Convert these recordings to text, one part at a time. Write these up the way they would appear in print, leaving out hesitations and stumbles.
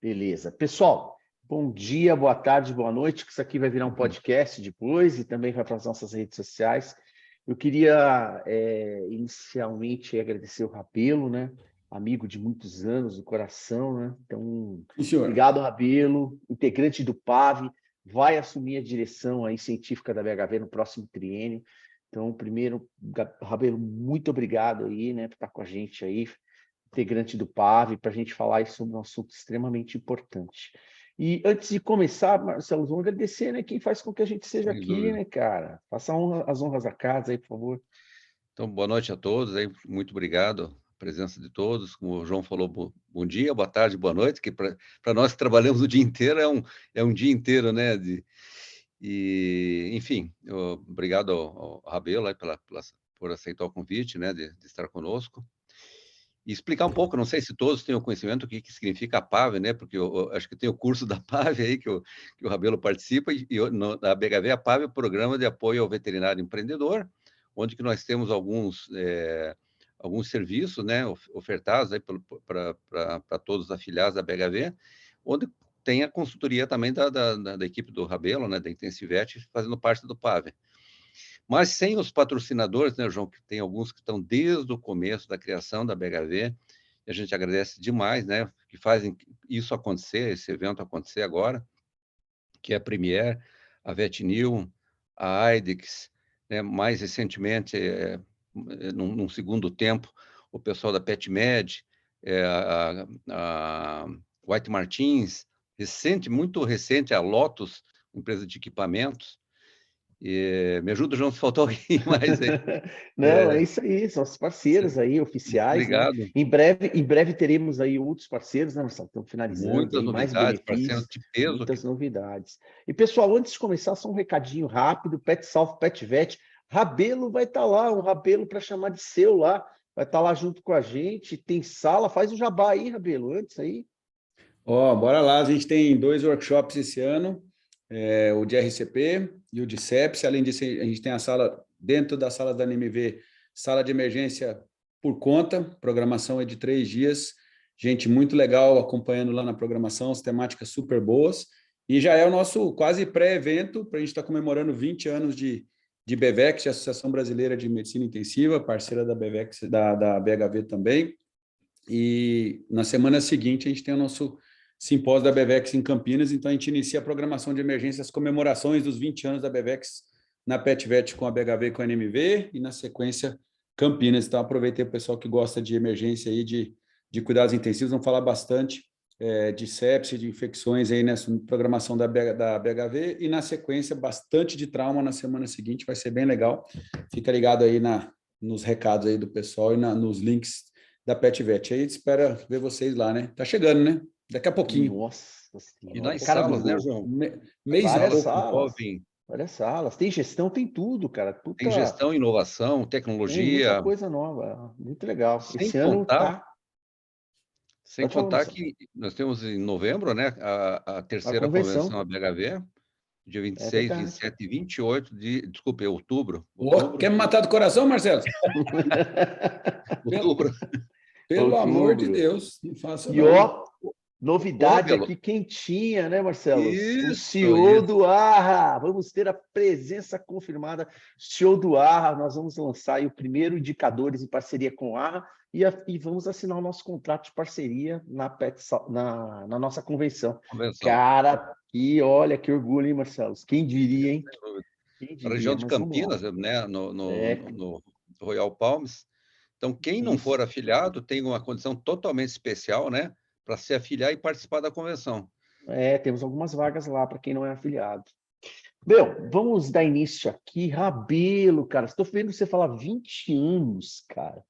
Beleza. Pessoal, bom dia, boa tarde, boa noite, que isso aqui vai virar um podcast depois e também vai para as nossas redes sociais. Eu queria inicialmente agradecer o Rabelo, né? Amigo de muitos anos, do coração, né? Então, Sim, senhor. obrigado, Rabelo, integrante do PAV, vai assumir a direção aí científica da BHV no próximo triênio. Então, primeiro, Rabelo, muito obrigado aí, né, por estar com a gente aí, integrante do PAV, para a gente falar sobre um assunto extremamente importante. E antes de começar, Marcelo, vamos agradecer, né, quem faz com que a gente seja Sem aqui, dúvida. né, cara? Faça as honras da casa aí, por favor. Então, boa noite a todos, aí, muito obrigado a presença de todos. Como o João falou, bom dia, boa tarde, boa noite, que para nós que trabalhamos o dia inteiro é um dia inteiro, né? Enfim, obrigado ao Rabelo aí por aceitar o convite, né, de estar conosco. E explicar um pouco, não sei se todos têm o conhecimento do que significa a PAV, né? Porque eu acho que tem o curso da PAV aí que o Rabelo participa, na BHV a PAV é o Programa de Apoio ao Veterinário Empreendedor, onde que nós temos alguns serviços, né, ofertados para todos os afiliados da BHV, onde tem a consultoria também da equipe do Rabelo, né, da Intensivet, fazendo parte do PAV. Mas sem os patrocinadores, né, João, que tem alguns que estão desde o começo da criação da BHV, e a gente agradece demais, né, que fazem isso acontecer, esse evento acontecer agora, que é a Premier, a VetNew, a Aidex, né, mais recentemente, num segundo tempo, o pessoal da PetMed, a White Martins, muito recente, a Lotus, empresa de equipamentos. Me ajuda, João, se faltou alguém mais aí. Não, é isso aí, são os parceiros aí, oficiais, né? Obrigado. Em breve teremos aí outros parceiros, né, Marcelo? Estamos finalizando, Muitas aí mais novidades, parceiros benefícios, de peso. muitas novidades. E, pessoal, antes de começar, só um recadinho rápido, Pet Salve, Pet Vet, Rabelo vai estar lá, um Rabelo para chamar de seu lá, vai estar lá junto com a gente, tem sala, faz o jabá aí, Rabelo, antes aí. Bora lá, a gente tem 2 workshops esse ano, o de RCP e o de sepsis. Além disso, a gente tem a sala, dentro da sala da NMV, sala de emergência por conta, programação é de 3 dias, gente muito legal acompanhando lá na programação, as temáticas super boas, e já é o nosso quase pré-evento, para a gente estar comemorando 20 anos de BVEX, de Associação Brasileira de Medicina Intensiva, parceira da BVEX, da BHV também, e na semana seguinte a gente tem o nosso simpósio da BVEX em Campinas, então a gente inicia a programação de emergência, as comemorações dos 20 anos da BVEX na PetVet com a BHV e com a NMV, e na sequência Campinas. Então aproveitei o pessoal que gosta de emergência aí, de cuidados intensivos, vamos falar bastante de sepsis, de infecções aí nessa programação da BHV, e na sequência bastante de trauma na semana seguinte, vai ser bem legal. Fica ligado aí nos recados aí do pessoal e nos links da PetVet. Aí a gente espera ver vocês lá, né? Tá chegando, né? Daqui a pouquinho. Nossa E Senhora, nas cara, salas, né, João? Mês e várias pouco. salas, Envolvem, várias salas, tem gestão, tem tudo, cara, tem puta, gestão, inovação, tem muita tecnologia, coisa nova, muito legal. sem Esse ano contar, tá. sem Pode falar, contar Marcelo. que nós temos em novembro, né, a A terceira convenção convenção, ABHV, dia é 26, verdade. 27 e 28 desculpe, outubro, Quer me matar do coração, Marcelo? Pelo, outubro. pelo amor de Outubro. Deus, não faça E não. ó, Ô, novidade Rabelo, aqui quentinha, né, Marcelo? O isso, CEO isso. do Arra, vamos ter a presença confirmada, CEO do Arra, nós vamos lançar aí o primeiro indicadores em parceria com o Arra e vamos assinar o nosso contrato de parceria na nossa convenção. Convenção. Cara, e olha que orgulho, hein, Marcelo? Quem diria, hein? Quem A região diria, de mas vamos lá. Campinas, né, É, no Royal Palms. Então, quem não for isso. afiliado tem uma condição totalmente especial, né, para se afiliar e participar da convenção. Temos algumas vagas lá para quem não é afiliado. Meu, vamos dar início aqui. Rabelo, cara. Estou vendo você falar 20 anos, cara.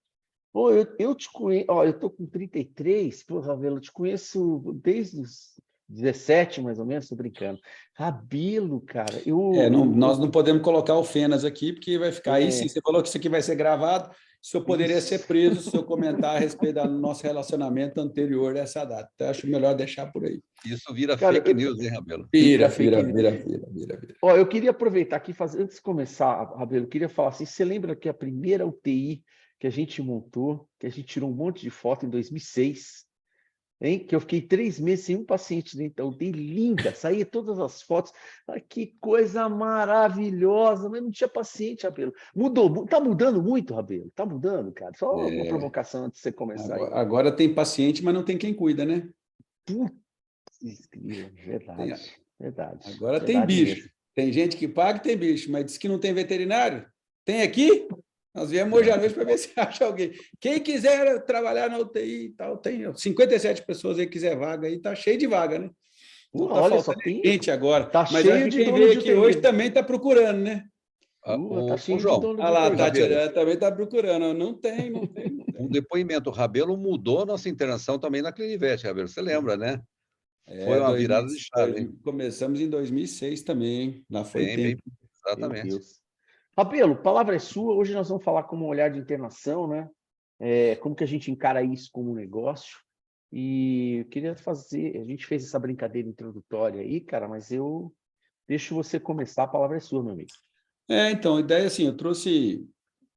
Pô, eu te conheço. Ó, eu tô com 33. Pô, Rabelo, eu te conheço desde os 17, mais ou menos, tô brincando. Rabelo, cara, Nós não podemos colocar o Fenas aqui, porque vai ficar aí sim. é, Você falou que isso aqui vai ser gravado. O senhor poderia isso. ser preso se eu comentar a respeito do nosso relacionamento anterior a essa data. Então, acho melhor deixar por aí. Isso vira Cara, fake news, hein, Rabelo? fica Vira, fake vira, news. vira, vira, vira, vira. Ó, eu queria aproveitar aqui, antes de começar, Rabelo, eu queria falar assim, você lembra que a primeira UTI que a gente montou, que a gente tirou um monte de foto em 2006, hein? Que eu fiquei 3 meses sem um paciente dentro da UTI, linda, saía todas as fotos. Ah, que coisa maravilhosa, mas não tinha paciente, Rabelo. Mudou, tá mudando muito, Rabelo? Tá mudando, cara? Só uma provocação antes de você começar aí. Agora tem paciente, mas não tem quem cuida, né? Putz, verdade, verdade. Agora verdade tem bicho. mesmo. Tem gente que paga e tem bicho, mas diz que não tem veterinário. Tem aqui? Nós viemos hoje à noite para ver se acha alguém. Quem quiser trabalhar na UTI e tal, tem 57 pessoas aí que quiser vaga aí, tá cheio de vaga, né? Então tá Olha, só faltando tem. gente agora. Tá Mas cheio acho que de quem dono veio de aqui UTI. hoje também está procurando, né? Tá cheio de João, dono Olha de lá, UTI. Tati olhando, também está procurando. Não tem. Um depoimento, o Rabelo mudou a nossa internação também na Clinivete, Rabelo, você lembra, né? Foi uma virada de chave, hein? Começamos em 2006 também, hein? Lá foi Bem, tempo. Meu exatamente. Deus. Rabelo, a palavra é sua. Hoje nós vamos falar como um olhar de internação, né? Como que a gente encara isso como um negócio. E eu queria fazer... A gente fez essa brincadeira introdutória aí, cara, mas eu deixo você começar. A palavra é sua, meu amigo. Então, a ideia assim, eu trouxe...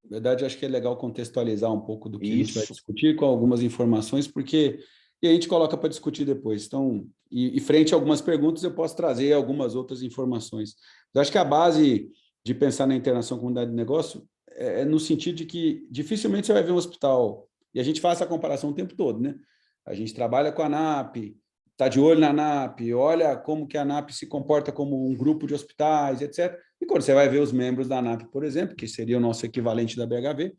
Na verdade, acho que é legal contextualizar um pouco do que a gente vai Isso. discutir com algumas informações, porque... E a gente coloca para discutir depois. Então, e frente a algumas perguntas, eu posso trazer algumas outras informações. Eu acho que a base de pensar na internação como unidade de negócio é no sentido de que dificilmente você vai ver um hospital, e a gente faz essa comparação o tempo todo, né? A gente trabalha com a ANAP, está de olho na ANAP, olha como que a ANAP se comporta como um grupo de hospitais, etc. E quando você vai ver os membros da ANAP, por exemplo, que seria o nosso equivalente da BHV,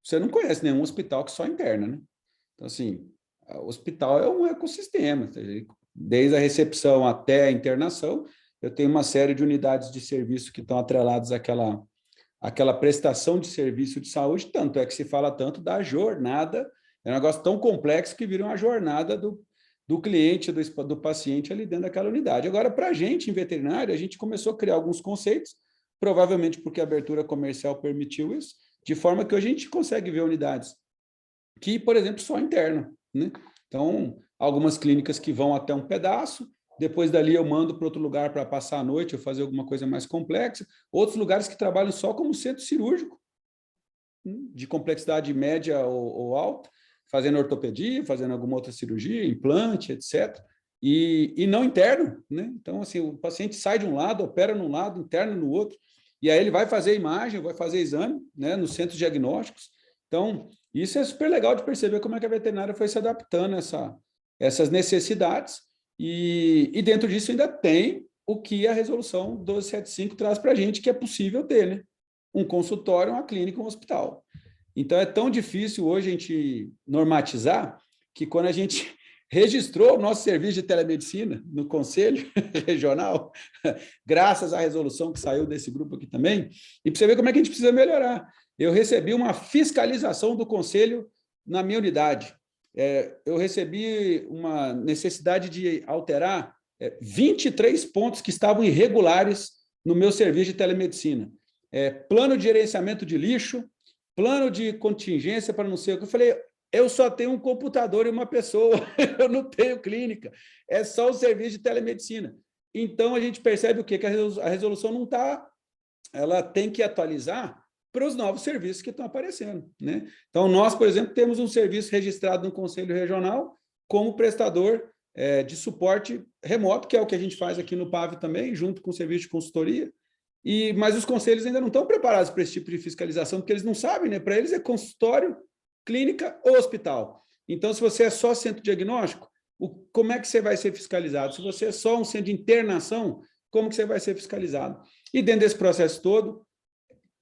você não conhece nenhum hospital que só interna, né? Então, assim, o hospital é um ecossistema, desde a recepção até a internação, eu tenho uma série de unidades de serviço que estão atreladas àquela prestação de serviço de saúde, tanto é que se fala tanto da jornada, é um negócio tão complexo que vira uma jornada do cliente, do paciente ali dentro daquela unidade. Agora, para a gente, em veterinária, a gente começou a criar alguns conceitos, provavelmente porque a abertura comercial permitiu isso, de forma que hoje a gente consegue ver unidades que, por exemplo, só internam, né? Então, algumas clínicas que vão até um pedaço, depois dali eu mando para outro lugar para passar a noite ou fazer alguma coisa mais complexa, outros lugares que trabalham só como centro cirúrgico, de complexidade média ou alta, fazendo ortopedia, fazendo alguma outra cirurgia, implante, etc. E não interno, né? Então, assim, o paciente sai de um lado, opera num lado, interna no outro, e aí ele vai fazer imagem, vai fazer exame, né, nos centros diagnósticos. Então, isso é super legal de perceber como é que a veterinária foi se adaptando a essas necessidades, e dentro disso ainda tem o que a resolução 1275 traz para a gente, que é possível ter, né? Um consultório, uma clínica, um hospital. Então, é tão difícil hoje a gente normatizar que quando a gente registrou o nosso serviço de telemedicina no Conselho Regional, graças à resolução que saiu desse grupo aqui também, e para você ver como é que a gente precisa melhorar. Eu recebi uma fiscalização do Conselho na minha unidade. Eu recebi uma necessidade de alterar 23 pontos que estavam irregulares no meu serviço de telemedicina. Plano de gerenciamento de lixo, plano de contingência para não sei o que. Eu falei, eu só tenho um computador e uma pessoa, eu não tenho clínica, é só o serviço de telemedicina. Então, a gente percebe o quê? Que a resolução não está, ela tem que atualizar para os novos serviços que estão aparecendo, né? Então, nós, por exemplo, temos um serviço registrado no Conselho Regional como prestador de suporte remoto, que é o que a gente faz aqui no PAV também, junto com o serviço de consultoria. Mas os conselhos ainda não estão preparados para esse tipo de fiscalização, porque eles não sabem, né? Para eles é consultório, clínica ou hospital. Então, se você é só centro diagnóstico, como é que você vai ser fiscalizado? Se você é só um centro de internação, como que você vai ser fiscalizado? E dentro desse processo todo,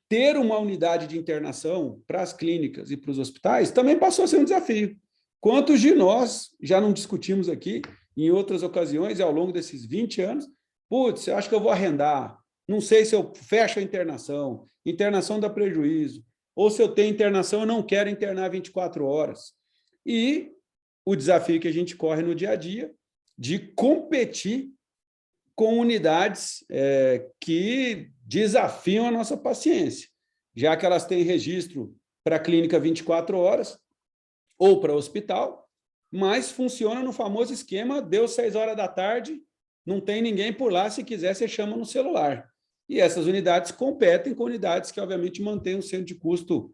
ter uma unidade de internação para as clínicas e para os hospitais também passou a ser um desafio. Quantos de nós já não discutimos aqui, em outras ocasiões, e ao longo desses 20 anos, putz, eu acho que eu vou arrendar, não sei se eu fecho a internação dá prejuízo, ou se eu tenho internação, eu não quero internar 24 horas. E o desafio que a gente corre no dia a dia de competir com unidades que desafiam a nossa paciência, já que elas têm registro para clínica 24 horas ou para hospital, mas funciona no famoso esquema, deu 6 horas da tarde, não tem ninguém por lá, se quiser você chama no celular. E essas unidades competem com unidades que, obviamente, mantêm um centro de custo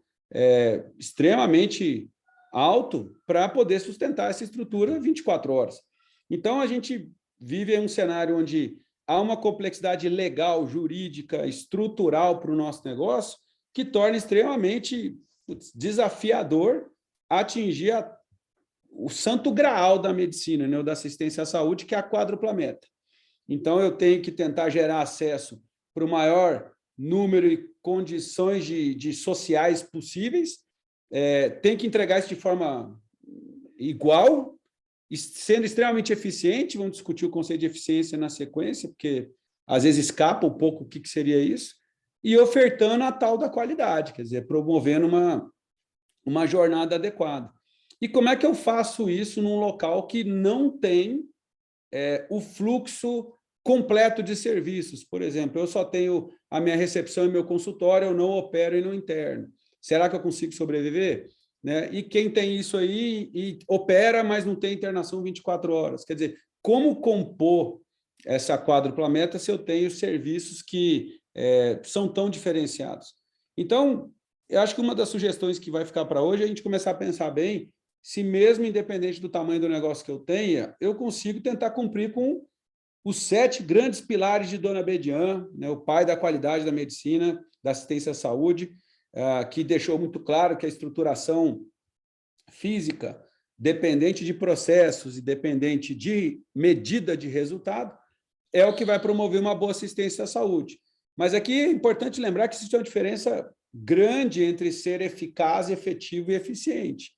extremamente alto para poder sustentar essa estrutura 24 horas. Então, a gente vive em um cenário onde há uma complexidade legal, jurídica, estrutural para o nosso negócio que torna extremamente desafiador atingir o santo graal da medicina, né, ou da assistência à saúde, que é a quádrupla meta. Então, eu tenho que tentar gerar acesso para o maior número e condições de sociais possíveis, tem que entregar isso de forma igual, sendo extremamente eficiente. Vamos discutir o conceito de eficiência na sequência, porque às vezes escapa um pouco o que seria isso, e ofertando a tal da qualidade, quer dizer, promovendo uma jornada adequada. E como é que eu faço isso num local que não tem o fluxo completo de serviços? Por exemplo, eu só tenho a minha recepção e meu consultório, eu não opero no interno. Será que eu consigo sobreviver? Né? E quem tem isso aí e opera, mas não tem internação 24 horas? Quer dizer, como compor essa quádrupla meta se eu tenho serviços que são tão diferenciados? Então, eu acho que uma das sugestões que vai ficar para hoje é a gente começar a pensar bem se mesmo independente do tamanho do negócio que eu tenha, eu consigo tentar cumprir com os 7 grandes pilares de Dona Bedian, né, o pai da qualidade da medicina, da assistência à saúde, que deixou muito claro que a estruturação física, dependente de processos e dependente de medida de resultado, é o que vai promover uma boa assistência à saúde. Mas aqui é importante lembrar que existe uma diferença grande entre ser eficaz, efetivo e eficiente.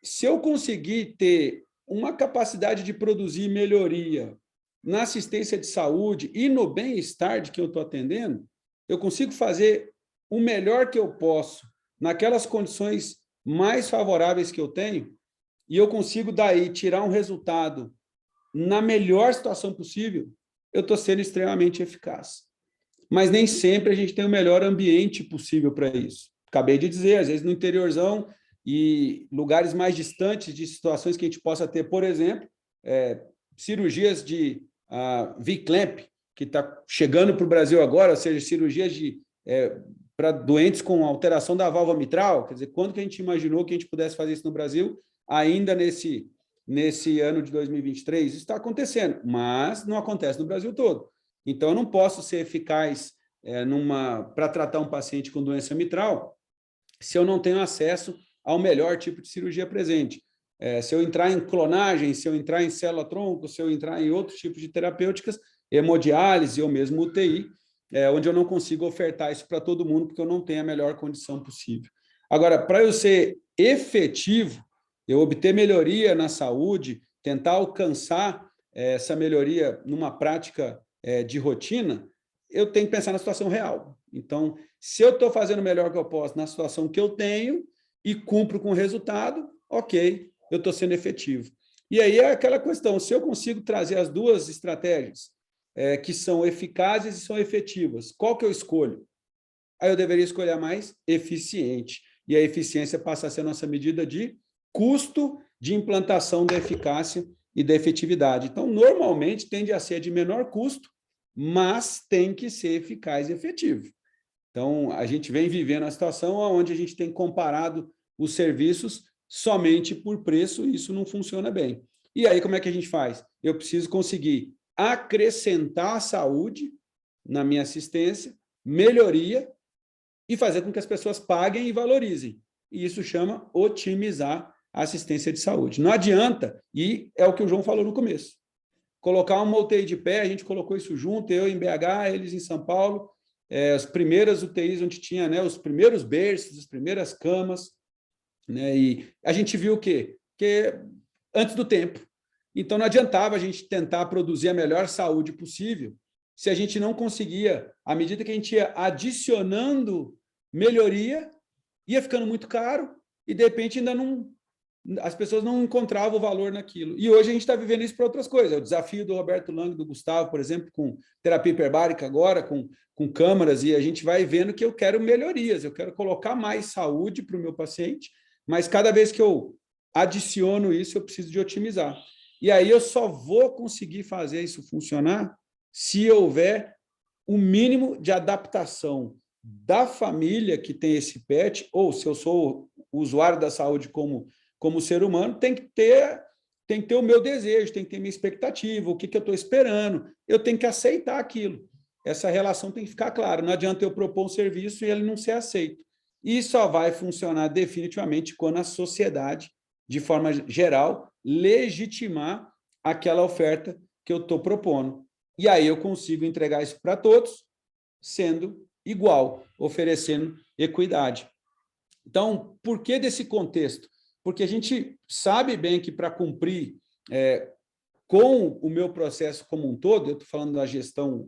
Se eu conseguir ter uma capacidade de produzir melhoria na assistência de saúde e no bem-estar de quem eu estou atendendo, eu consigo fazer o melhor que eu posso naquelas condições mais favoráveis que eu tenho, e eu consigo, daí, tirar um resultado na melhor situação possível, eu estou sendo extremamente eficaz. Mas nem sempre a gente tem o melhor ambiente possível para isso. Acabei de dizer, às vezes no interiorzão e lugares mais distantes de situações que a gente possa ter, por exemplo, cirurgias de V-clamp, que está chegando para o Brasil agora, ou seja, cirurgias para doentes com alteração da válvula mitral. Quer dizer, quando que a gente imaginou que a gente pudesse fazer isso no Brasil, ainda nesse ano de 2023? Isso está acontecendo, mas não acontece no Brasil todo. Então, eu não posso ser eficaz para tratar um paciente com doença mitral se eu não tenho acesso ao melhor tipo de cirurgia presente. Se eu entrar em clonagem, se eu entrar em célula-tronco, se eu entrar em outros tipos de terapêuticas, hemodiálise ou mesmo UTI, onde eu não consigo ofertar isso para todo mundo, porque eu não tenho a melhor condição possível. Agora, para eu ser efetivo, eu obter melhoria na saúde, tentar alcançar essa melhoria numa prática de rotina, eu tenho que pensar na situação real. Então, se eu estou fazendo o melhor que eu posso na situação que eu tenho e cumpro com o resultado, ok, eu estou sendo efetivo. E aí é aquela questão, se eu consigo trazer as duas estratégias que são eficazes e são efetivas, qual que eu escolho? Aí eu deveria escolher a mais eficiente. E a eficiência passa a ser a nossa medida de custo de implantação da eficácia e da efetividade. Então, normalmente, tende a ser de menor custo, mas tem que ser eficaz e efetivo. Então, a gente vem vivendo a situação onde a gente tem comparado os serviços somente por preço, e isso não funciona bem. E aí, como é que a gente faz? Eu preciso conseguir acrescentar saúde na minha assistência, melhoria, e fazer com que as pessoas paguem e valorizem. E isso chama otimizar a assistência de saúde. Não adianta, e é o que o João falou no começo, colocar uma UTI de pé, a gente colocou isso junto, eu em BH, eles em São Paulo, as primeiras UTIs onde tinha os primeiros berços, as primeiras camas, e a gente viu o quê? Que antes do tempo. Então, não adiantava a gente tentar produzir a melhor saúde possível se a gente não conseguia, à medida que a gente ia adicionando melhoria, ia ficando muito caro e, de repente, as pessoas não encontravam o valor naquilo. E hoje a gente está vivendo isso para outras coisas. É o desafio do Roberto Lang, do Gustavo, por exemplo, com terapia hiperbárica agora, com câmaras, e a gente vai vendo que eu quero melhorias, eu quero colocar mais saúde para o meu paciente, mas cada vez que eu adiciono isso, eu preciso de otimizar. E aí eu só vou conseguir fazer isso funcionar se houver o mínimo de adaptação da família que tem esse PET, ou se eu sou usuário da saúde como como ser humano, tem que ter o meu desejo, tem que ter minha expectativa, o que eu estou esperando, eu tenho que aceitar aquilo. Essa relação tem que ficar clara. Não adianta eu propor um serviço e ele não ser aceito. E só vai funcionar definitivamente quando a sociedade, de forma geral, legitimar aquela oferta que eu estou propondo. E aí eu consigo entregar isso para todos, sendo igual, oferecendo equidade. Então, por que desse contexto? Porque a gente sabe bem que para cumprir com o meu processo como um todo, eu estou falando da gestão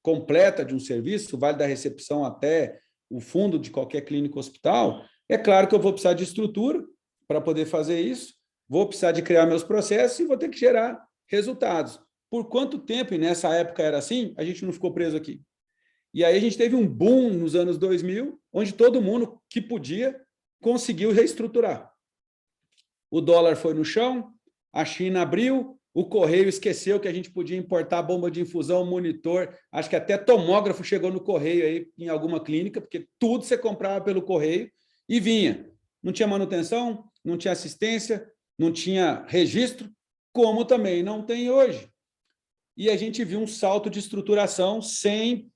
completa de um serviço, vale da recepção até o fundo de qualquer clínica ou hospital, é claro que eu vou precisar de estrutura para poder fazer isso, vou precisar de criar meus processos e vou ter que gerar resultados. Por quanto tempo, e nessa época era assim, a gente não ficou preso aqui. E aí a gente teve um boom nos anos 2000, onde todo mundo que podia conseguiu reestruturar. O dólar foi no chão, a China abriu, o correio esqueceu que a gente podia importar bomba de infusão, monitor, acho que até tomógrafo chegou no correio aí em alguma clínica, porque tudo você comprava pelo correio e vinha. Não tinha manutenção, não tinha assistência, não tinha registro, como também não tem hoje. E a gente viu um salto de estruturação sem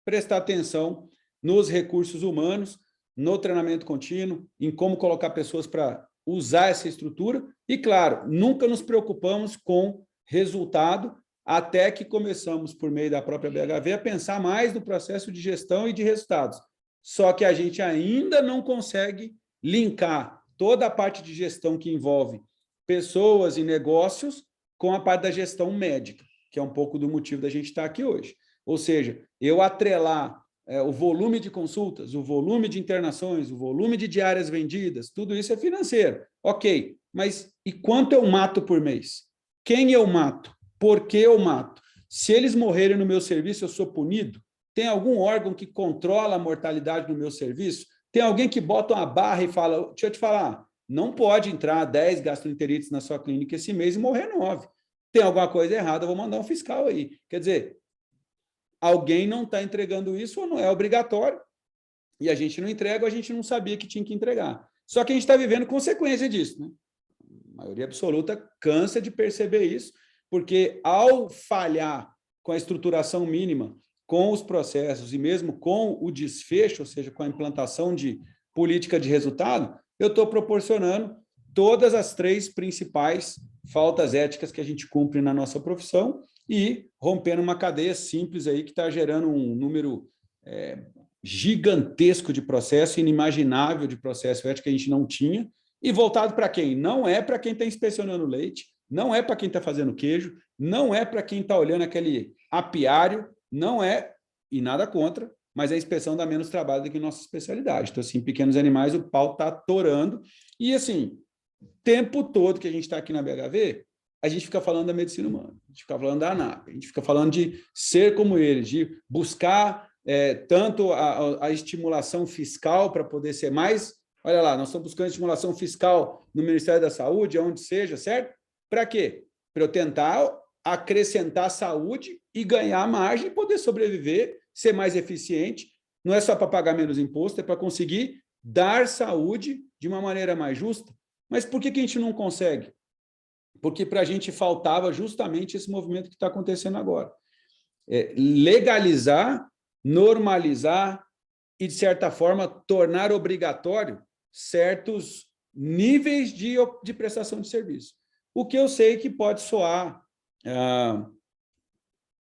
prestar atenção nos recursos humanos, no treinamento contínuo, em como colocar pessoas para usar essa estrutura e, claro, nunca nos preocupamos com resultado, até que começamos, por meio da própria BHV, a pensar mais no processo de gestão e de resultados. Só que a gente ainda não consegue linkar toda a parte de gestão que envolve pessoas e negócios com a parte da gestão médica, que é um pouco do motivo da gente estar aqui hoje. Ou seja, eu atrelar o volume de consultas, o volume de internações, o volume de diárias vendidas, tudo isso é financeiro. Ok, mas e quanto eu mato por mês? Quem eu mato? Por que eu mato? Se eles morrerem no meu serviço, eu sou punido? Tem algum órgão que controla a mortalidade no meu serviço? Tem alguém que bota uma barra e fala, deixa eu te falar, não pode entrar 10 gastroenterites na sua clínica esse mês e morrer 9. Tem alguma coisa errada, eu vou mandar um fiscal aí. Quer dizer, alguém não está entregando isso ou não é obrigatório, e a gente não entrega, a gente não sabia que tinha que entregar. Só que a gente está vivendo consequência disso, né? A maioria absoluta cansa de perceber isso, porque ao falhar com a estruturação mínima, com os processos e mesmo com o desfecho, ou seja, com a implantação de política de resultado, eu estou proporcionando todas as 3 principais faltas éticas que a gente cumpre na nossa profissão e rompendo uma cadeia simples aí que está gerando um número gigantesco de processo, inimaginável de processo ético que a gente não tinha, e voltado para quem? Não é para quem está inspecionando leite, não é para quem está fazendo queijo, não é para quem está olhando aquele apiário, não é, e nada contra, mas a inspeção dá menos trabalho do que nossa especialidade. Então, assim, pequenos animais, o pau está atorando, e assim, o tempo todo que a gente está aqui na BHV, a gente fica falando da medicina humana, a gente fica falando da ANAP, a gente fica falando de ser como eles, de buscar tanto a estimulação fiscal para poder ser mais... Olha lá, nós estamos buscando estimulação fiscal no Ministério da Saúde, onde seja, certo? Para quê? Para eu tentar acrescentar saúde e ganhar margem e poder sobreviver, ser mais eficiente. Não é só para pagar menos imposto, é para conseguir dar saúde de uma maneira mais justa. Mas por que a gente não consegue? Porque para a gente faltava justamente esse movimento que está acontecendo agora. Legalizar, normalizar e, de certa forma, tornar obrigatório certos níveis de prestação de serviço. O que eu sei que pode soar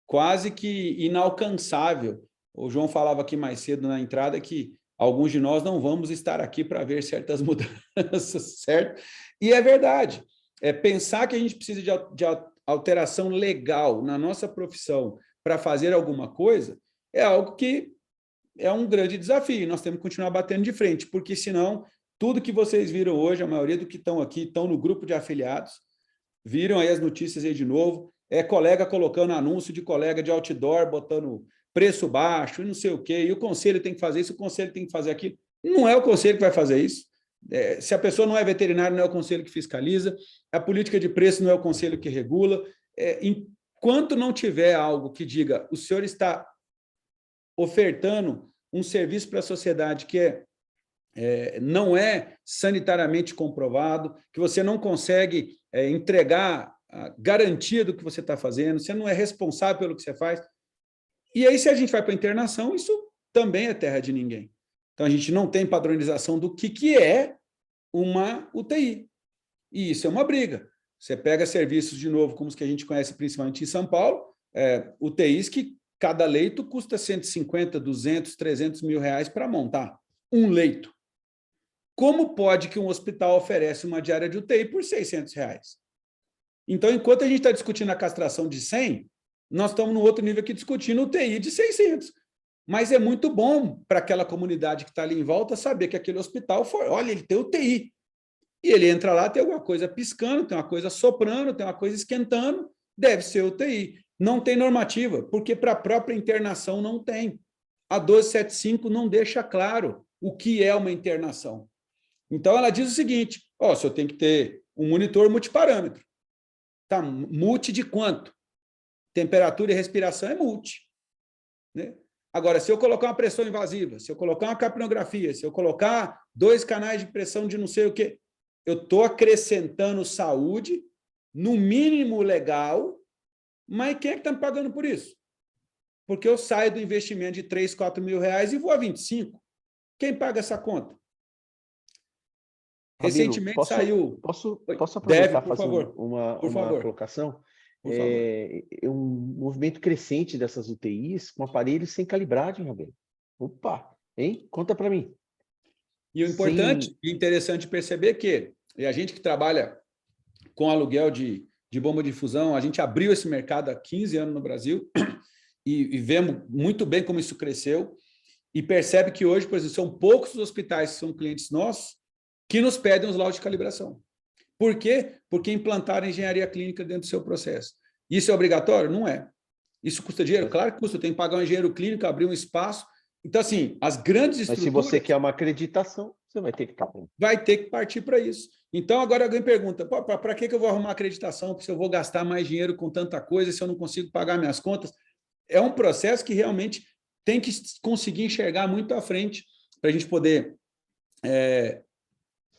quase que inalcançável. O João falava aqui mais cedo na entrada que alguns de nós não vamos estar aqui para ver certas mudanças, certo? E é verdade. Pensar que a gente precisa de alteração legal na nossa profissão para fazer alguma coisa é algo que é um grande desafio. Nós temos que continuar batendo de frente, porque senão tudo que vocês viram hoje, a maioria do que estão aqui, estão no grupo de afiliados, viram aí as notícias aí de novo, colega colocando anúncio de colega de outdoor, botando preço baixo e não sei o quê, e o conselho tem que fazer isso, o conselho tem que fazer aquilo. Não é o conselho que vai fazer isso. Se a pessoa não é veterinária, não é o conselho que fiscaliza, a política de preço não é o conselho que regula. Enquanto não tiver algo que diga o senhor está ofertando um serviço para a sociedade que é não é sanitariamente comprovado, que você não consegue entregar a garantia do que você está fazendo, você não é responsável pelo que você faz. E aí, se a gente vai para a internação, isso também é terra de ninguém. Então, a gente não tem padronização do que é uma UTI. E isso é uma briga. Você pega serviços, de novo, como os que a gente conhece principalmente em São Paulo, UTIs que cada leito custa 150, 200, 300 mil reais para montar um leito. Como pode que um hospital oferece uma diária de UTI por 600 reais? Então, enquanto a gente está discutindo a castração de 100, nós estamos no outro nível aqui discutindo UTI de 600. Mas é muito bom para aquela comunidade que está ali em volta saber que aquele hospital, olha, ele tem UTI. E ele entra lá, tem alguma coisa piscando, tem uma coisa soprando, tem uma coisa esquentando, deve ser UTI. Não tem normativa, porque para a própria internação não tem. A 1275 não deixa claro o que é uma internação. Então, ela diz o seguinte, o senhor tem que ter um monitor multiparâmetro. Tá, multi de quanto? Temperatura e respiração é multi. Né? Agora, se eu colocar uma pressão invasiva, se eu colocar uma capnografia, se eu colocar 2 canais de pressão de não sei o quê, eu estou acrescentando saúde, no mínimo legal, mas quem é que está me pagando por isso? Porque eu saio do investimento de 3, 4 mil reais e vou a 25. Quem paga essa conta? Rabelo, Recentemente saiu... Posso aproveitar Deve, fazer favor. uma colocação? Por favor. É um movimento crescente dessas UTIs com aparelhos sem calibragem, Rabelo. Opa, hein? Conta para mim. E o importante e interessante perceber que a gente que trabalha com aluguel de bomba de difusão, a gente abriu esse mercado há 15 anos no Brasil e vemos muito bem como isso cresceu e percebe que hoje, por exemplo, são poucos os hospitais que são clientes nossos que nos pedem os laudos de calibração. Por quê? Porque implantaram engenharia clínica dentro do seu processo. Isso é obrigatório? Não é. Isso custa dinheiro? Claro que custa. Tem que pagar um engenheiro clínico, abrir um espaço. Então, assim, as grandes estruturas... Mas se você quer uma acreditação, você vai ter que... Vai ter que partir para isso. Então, agora alguém pergunta, para que eu vou arrumar acreditação se eu vou gastar mais dinheiro com tanta coisa, se eu não consigo pagar minhas contas? É um processo que realmente tem que conseguir enxergar muito à frente para a gente poder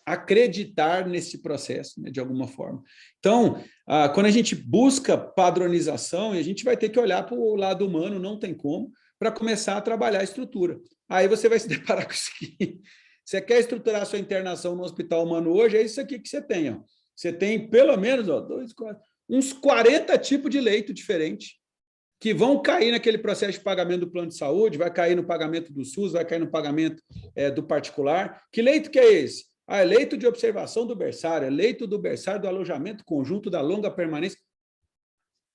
acreditar nesse processo, né, de alguma forma. Então, quando a gente busca padronização, a gente vai ter que olhar para o lado humano, não tem como, para começar a trabalhar a estrutura. Aí você vai se deparar com isso aqui. Você quer estruturar a sua internação no hospital humano hoje, é isso aqui que você tem. Ó. Você tem pelo menos uns 40 tipos de leito diferentes que vão cair naquele processo de pagamento do plano de saúde, vai cair no pagamento do SUS, vai cair no pagamento do particular. Que leito que é esse? É leito de observação do berçário, é leito do berçário do alojamento conjunto da longa permanência.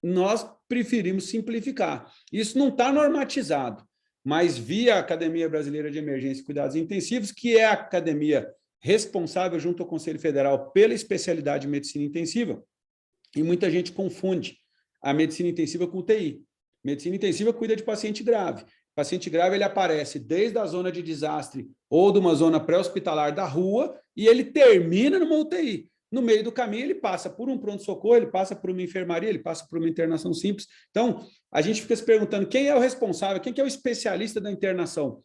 Nós preferimos simplificar. Isso não está normatizado, mas via Academia Brasileira de Emergência e Cuidados Intensivos, que é a academia responsável junto ao Conselho Federal pela especialidade de medicina intensiva, e muita gente confunde a medicina intensiva com UTI. Medicina intensiva cuida de paciente grave. Paciente grave ele aparece desde a zona de desastre ou de uma zona pré-hospitalar da rua e ele termina numa UTI. No meio do caminho, ele passa por um pronto-socorro, ele passa por uma enfermaria, ele passa por uma internação simples. Então, a gente fica se perguntando quem é o responsável, quem é o especialista da internação?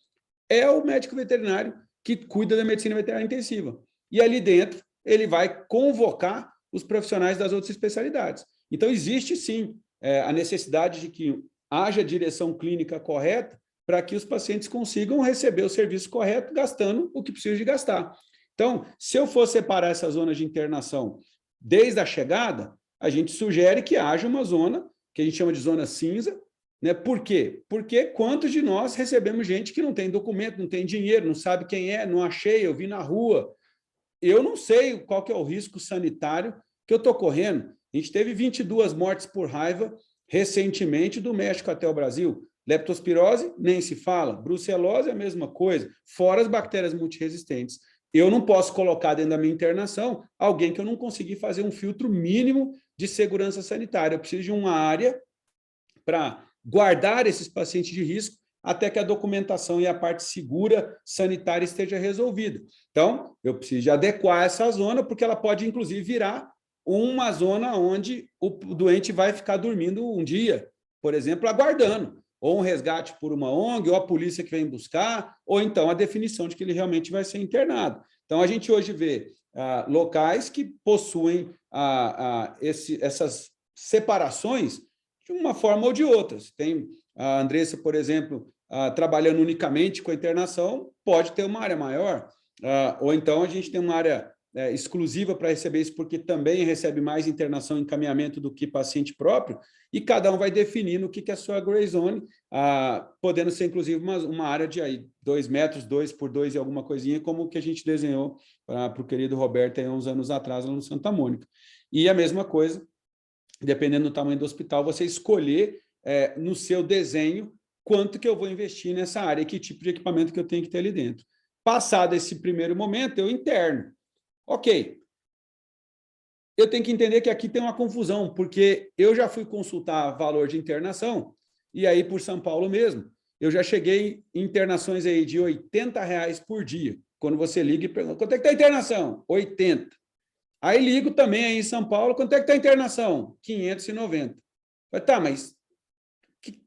É o médico veterinário que cuida da medicina veterinária intensiva. E ali dentro, ele vai convocar os profissionais das outras especialidades. Então, existe sim a necessidade de que haja direção clínica correta para que os pacientes consigam receber o serviço correto, gastando o que precisa de gastar. Então, se eu for separar essas zonas de internação desde a chegada, a gente sugere que haja uma zona, que a gente chama de zona cinza, né? Por quê? Porque quantos de nós recebemos gente que não tem documento, não tem dinheiro, não sabe quem é, não achei, eu vi na rua. Eu não sei qual que é o risco sanitário que eu estou correndo. A gente teve 22 mortes por raiva recentemente do México até o Brasil. Leptospirose, nem se fala. Brucelose é a mesma coisa, fora as bactérias multiresistentes. Eu não posso colocar dentro da minha internação alguém que eu não consegui fazer um filtro mínimo de segurança sanitária. Eu preciso de uma área para guardar esses pacientes de risco até que a documentação e a parte segura sanitária esteja resolvida. Então, eu preciso de adequar essa zona, porque ela pode, inclusive, virar uma zona onde o doente vai ficar dormindo um dia, por exemplo, aguardando. ou um resgate por uma ONG, ou a polícia que vem buscar, ou então a definição de que ele realmente vai ser internado. Então, a gente hoje vê locais que possuem essas separações de uma forma ou de outra. Tem a Andressa, por exemplo, trabalhando unicamente com a internação, pode ter uma área maior, ou então a gente tem uma área exclusiva para receber isso, porque também recebe mais internação e encaminhamento do que paciente próprio, e cada um vai definindo o que é a sua gray zone, podendo ser, inclusive, uma área de 2 metros, 2 por 2 e alguma coisinha, como o que a gente desenhou para o querido Roberto há uns anos atrás, lá no Santa Mônica. E a mesma coisa, dependendo do tamanho do hospital, você escolher no seu desenho quanto que eu vou investir nessa área, que tipo de equipamento que eu tenho que ter ali dentro. Passado esse primeiro momento, eu interno. Ok, eu tenho que entender que aqui tem uma confusão, porque eu já fui consultar valor de internação, e aí por São Paulo mesmo, eu já cheguei em internações aí de R$80 por dia. Quando você liga e pergunta, quanto é que está a internação? 80. Aí ligo também aí em São Paulo, quanto é que está a internação? 590. Tá, mas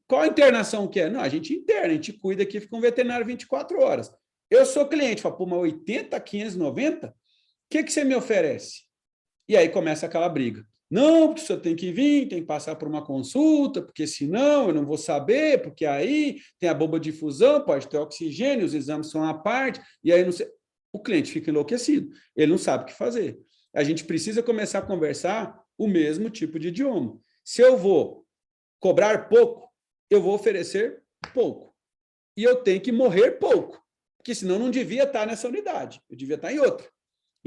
qual a internação que é? Não, a gente interna, a gente cuida aqui, fica um veterinário 24 horas. Eu sou cliente, falo, pô, mas 80, 590? O que você me oferece? E aí começa aquela briga. Não, porque o senhor tem que vir, tem que passar por uma consulta, porque senão eu não vou saber, porque aí tem a bomba de difusão, pode ter oxigênio, os exames são à parte, e aí não sei. O cliente fica enlouquecido, ele não sabe o que fazer. A gente precisa começar a conversar o mesmo tipo de idioma. Se eu vou cobrar pouco, eu vou oferecer pouco. E eu tenho que morrer pouco, porque senão eu não devia estar nessa unidade, eu devia estar em outra.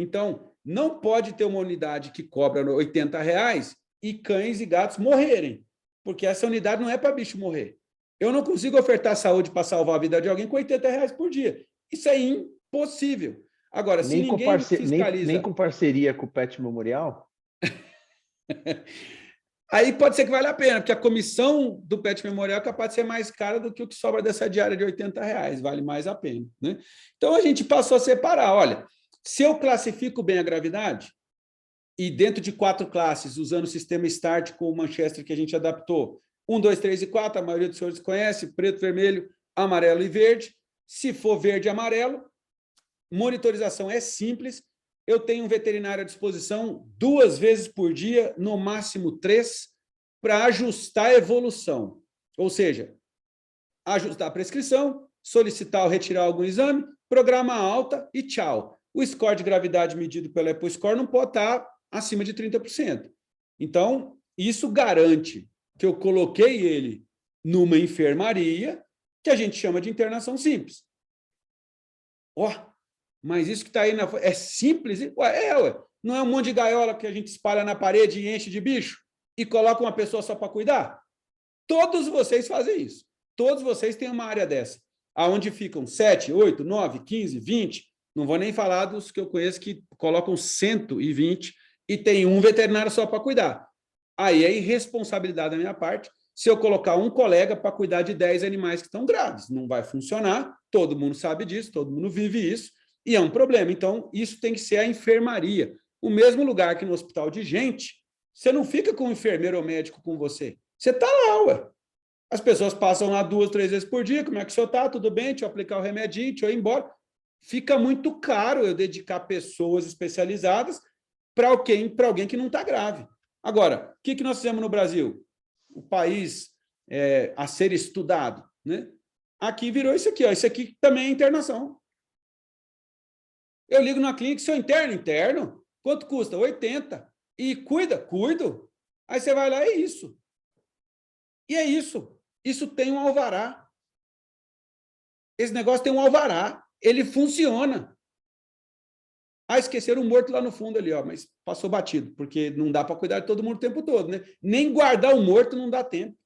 Então, não pode ter uma unidade que cobra R$80 e cães e gatos morrerem, porque essa unidade não é para bicho morrer. Eu não consigo ofertar saúde para salvar a vida de alguém com R$80 por dia. Isso é impossível. Agora, se ninguém fiscaliza... Nem com parceria com o Pet Memorial? Aí pode ser que valha a pena, porque a comissão do Pet Memorial é capaz de ser mais cara do que o que sobra dessa diária de R$80, vale mais a pena, né? Então, a gente passou a separar, olha, se eu classifico bem a gravidade, e dentro de 4 classes, usando o sistema START com o Manchester que a gente adaptou, 1, 2, 3 e 4, a maioria dos senhores conhece, preto, vermelho, amarelo e verde. Se for verde e amarelo, monitorização é simples, eu tenho um veterinário à disposição 2 vezes por dia, no máximo 3, para ajustar a evolução. Ou seja, ajustar a prescrição, solicitar ou retirar algum exame, programa alta e tchau. O score de gravidade medido pelo EpoScore não pode estar acima de 30%. Então, isso garante que eu coloquei ele numa enfermaria que a gente chama de internação simples. Mas isso que está aí é simples? Ué. Não é um monte de gaiola que a gente espalha na parede e enche de bicho e coloca uma pessoa só para cuidar? Todos vocês fazem isso. Todos vocês têm uma área dessa, onde ficam 7, 8, 9, 15, 20. Não vou nem falar dos que eu conheço que colocam 120 e tem um veterinário só para cuidar. Aí é irresponsabilidade da minha parte se eu colocar um colega para cuidar de 10 animais que estão graves. Não vai funcionar, todo mundo sabe disso, todo mundo vive isso, e é um problema. Então, isso tem que ser a enfermaria. O mesmo lugar que no hospital de gente, você não fica com um enfermeiro ou médico com você. Você está lá, ué. As pessoas passam lá 2, 3 vezes por dia, como é que o senhor está? Tudo bem? Deixa eu aplicar o remedinho, deixa eu ir embora. Fica muito caro eu dedicar pessoas especializadas para alguém que não está grave. Agora, o que nós fizemos no Brasil? O país a ser estudado, né? Aqui virou isso aqui, ó. Isso aqui também é internação. Eu ligo na clínica, seu interno, quanto custa? 80. E cuido. Aí você vai lá, é isso. E é isso. Isso tem um alvará. Esse negócio tem um alvará. Ele funciona. Esqueceram um morto lá no fundo ali, ó, mas passou batido, porque não dá para cuidar de todo mundo o tempo todo, né? Nem guardar o morto não dá tempo.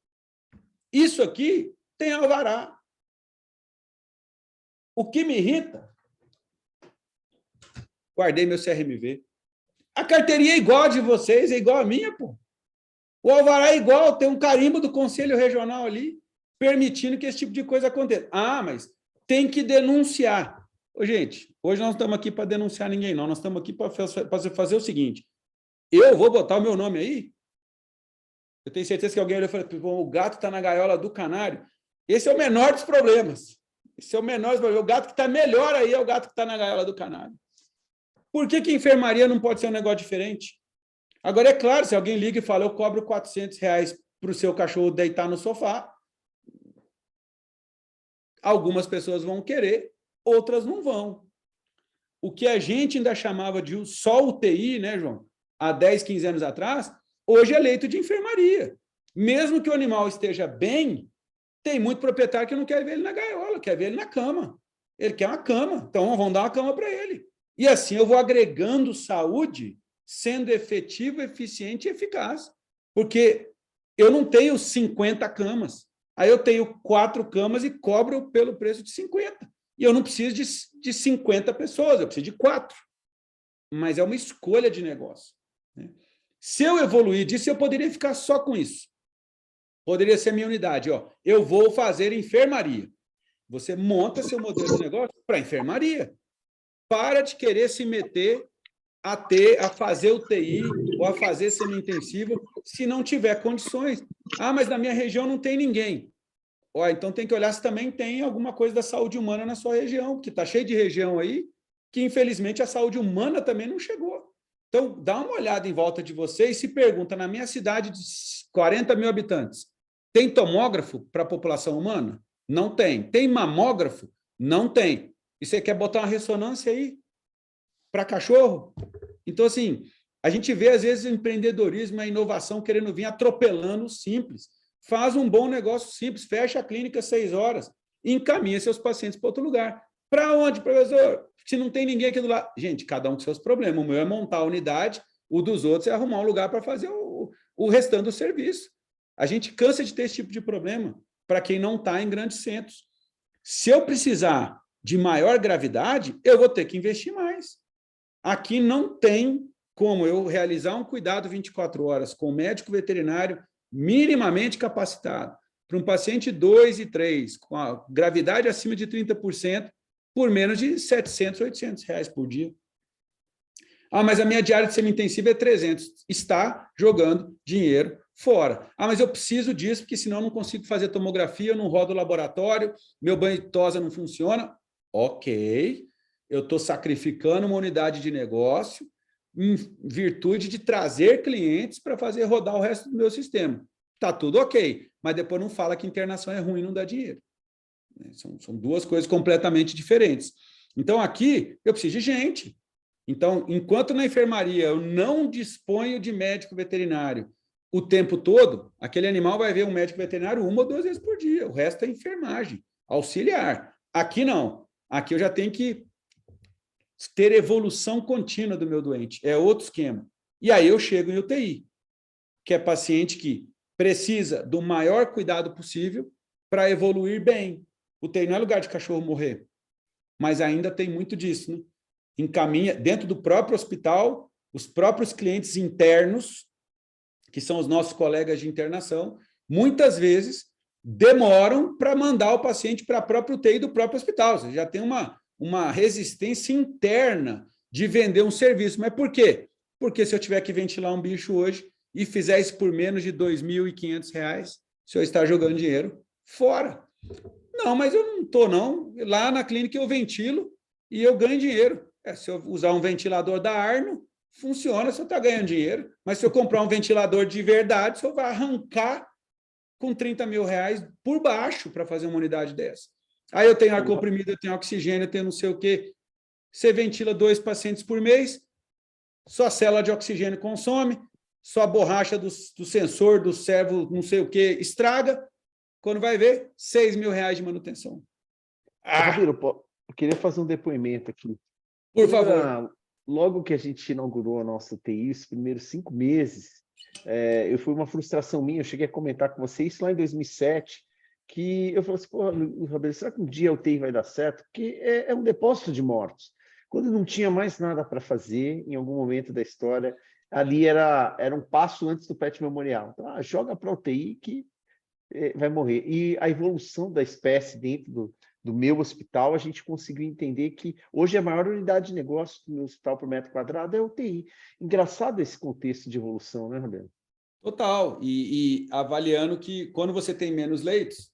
Isso aqui tem alvará. O que me irrita, guardei meu CRMV. A carteirinha é igual a de vocês, é igual a minha, pô. O alvará é igual, tem um carimbo do Conselho Regional ali, permitindo que esse tipo de coisa aconteça. Mas tem que denunciar. Ô, gente, hoje nós não estamos aqui para denunciar ninguém, não. Nós estamos aqui para fazer o seguinte. Eu vou botar o meu nome aí? Eu tenho certeza que alguém olhou e falou, o gato está na gaiola do canário. Esse é o menor dos problemas. Esse é o menor dos problemas. O gato que está melhor aí é o gato que está na gaiola do canário. Por que que enfermaria não pode ser um negócio diferente? Agora, é claro, se alguém liga e fala, eu cobro R$400 para o seu cachorro deitar no sofá, algumas pessoas vão querer, outras não vão. O que a gente ainda chamava de só UTI, né, João? Há 10, 15 anos atrás, hoje é leito de enfermaria. Mesmo que o animal esteja bem, tem muito proprietário que não quer ver ele na gaiola, quer ver ele na cama. Ele quer uma cama, então vão dar uma cama para ele. E assim eu vou agregando saúde, sendo efetivo, eficiente e eficaz. Porque eu não tenho 50 camas. Aí eu tenho 4 camas e cobro pelo preço de 50. E eu não preciso de 50 pessoas, eu preciso de 4. Mas é uma escolha de negócio. Né? Se eu evoluir disso, eu poderia ficar só com isso. Poderia ser a minha unidade. Ó, eu vou fazer enfermaria. Você monta seu modelo de negócio para enfermaria. Para de querer se meter a fazer UTI ou a fazer semi-intensiva se não tiver condições. Ah, mas na minha região não tem ninguém. Ó, então tem que olhar se também tem alguma coisa da saúde humana na sua região, porque está cheio de região aí que, infelizmente, a saúde humana também não chegou. Então, dá uma olhada em volta de você e se pergunta, na minha cidade de 40 mil habitantes, tem tomógrafo para a população humana? Não tem. Tem mamógrafo? Não tem. E você quer botar uma ressonância aí para cachorro? Então, assim, a gente vê, às vezes, o empreendedorismo, a inovação querendo vir atropelando o simples. Faz um bom negócio simples, fecha a clínica 6 horas e encaminha seus pacientes para outro lugar. Para onde, professor? Se não tem ninguém aqui do lado. Gente, cada um com seus problemas. O meu é montar a unidade, o dos outros é arrumar um lugar para fazer o restante do serviço. A gente cansa de ter esse tipo de problema para quem não está em grandes centros. Se eu precisar de maior gravidade, eu vou ter que investir mais. Aqui não tem como eu realizar um cuidado 24 horas com um médico veterinário minimamente capacitado para um paciente 2 e 3, com a gravidade acima de 30%, por menos de R$700, R$800 por dia. Ah, mas a minha diária de semi-intensiva é 300. Está jogando dinheiro fora. Ah, mas eu preciso disso, porque senão eu não consigo fazer tomografia, eu não rodo o laboratório, meu banho de tosa não funciona. Ok, eu estou sacrificando uma unidade de negócio em virtude de trazer clientes para fazer rodar o resto do meu sistema. Está tudo ok, mas depois não fala que internação é ruim, não dá dinheiro. São duas coisas completamente diferentes. Então, aqui, eu preciso de gente. Então, enquanto na enfermaria eu não disponho de médico veterinário o tempo todo, aquele animal vai ver um médico veterinário 1 ou 2 vezes por dia. O resto é enfermagem, auxiliar. Aqui não. Aqui eu já tenho que ter evolução contínua do meu doente. É outro esquema. E aí eu chego em UTI, que é paciente que precisa do maior cuidado possível para evoluir bem. UTI não é lugar de cachorro morrer, mas ainda tem muito disso, né? Encaminha dentro do próprio hospital, os próprios clientes internos, que são os nossos colegas de internação, muitas vezes demoram para mandar o paciente para a própria UTI do próprio hospital. Você já tem uma resistência interna de vender um serviço. Mas por quê? Porque se eu tiver que ventilar um bicho hoje e fizer isso por menos de R$2.500, o senhor está jogando dinheiro fora. Não, mas eu não estou, não. Lá na clínica eu ventilo e eu ganho dinheiro. Se eu usar um ventilador da Arno, funciona, você está ganhando dinheiro. Mas se eu comprar um ventilador de verdade, você vai arrancar com R$30 mil por baixo para fazer uma unidade dessa. Aí eu tenho ar comprimido, eu tenho oxigênio, eu tenho não sei o quê. Você ventila 2 pacientes por mês, sua célula de oxigênio consome, sua borracha do sensor, do servo, não sei o quê, estraga. Quando vai ver, R$6 mil de manutenção. Rabelo, eu queria fazer um depoimento aqui. Por favor. Logo que a gente inaugurou a nossa UTI, os primeiros 5 meses, foi uma frustração minha, eu cheguei a comentar com você isso lá em 2007, que eu falei assim, pô, Rabelo, será que um dia a UTI vai dar certo? Porque é um depósito de mortos. Quando não tinha mais nada para fazer, em algum momento da história, ali era um passo antes do Pet Memorial. Então, joga para a UTI que vai morrer. E a evolução da espécie dentro do meu hospital, a gente conseguiu entender que hoje a maior unidade de negócio do meu hospital por metro quadrado é a UTI. Engraçado esse contexto de evolução, né, Rabelo? Total. E avaliando que quando você tem menos leitos,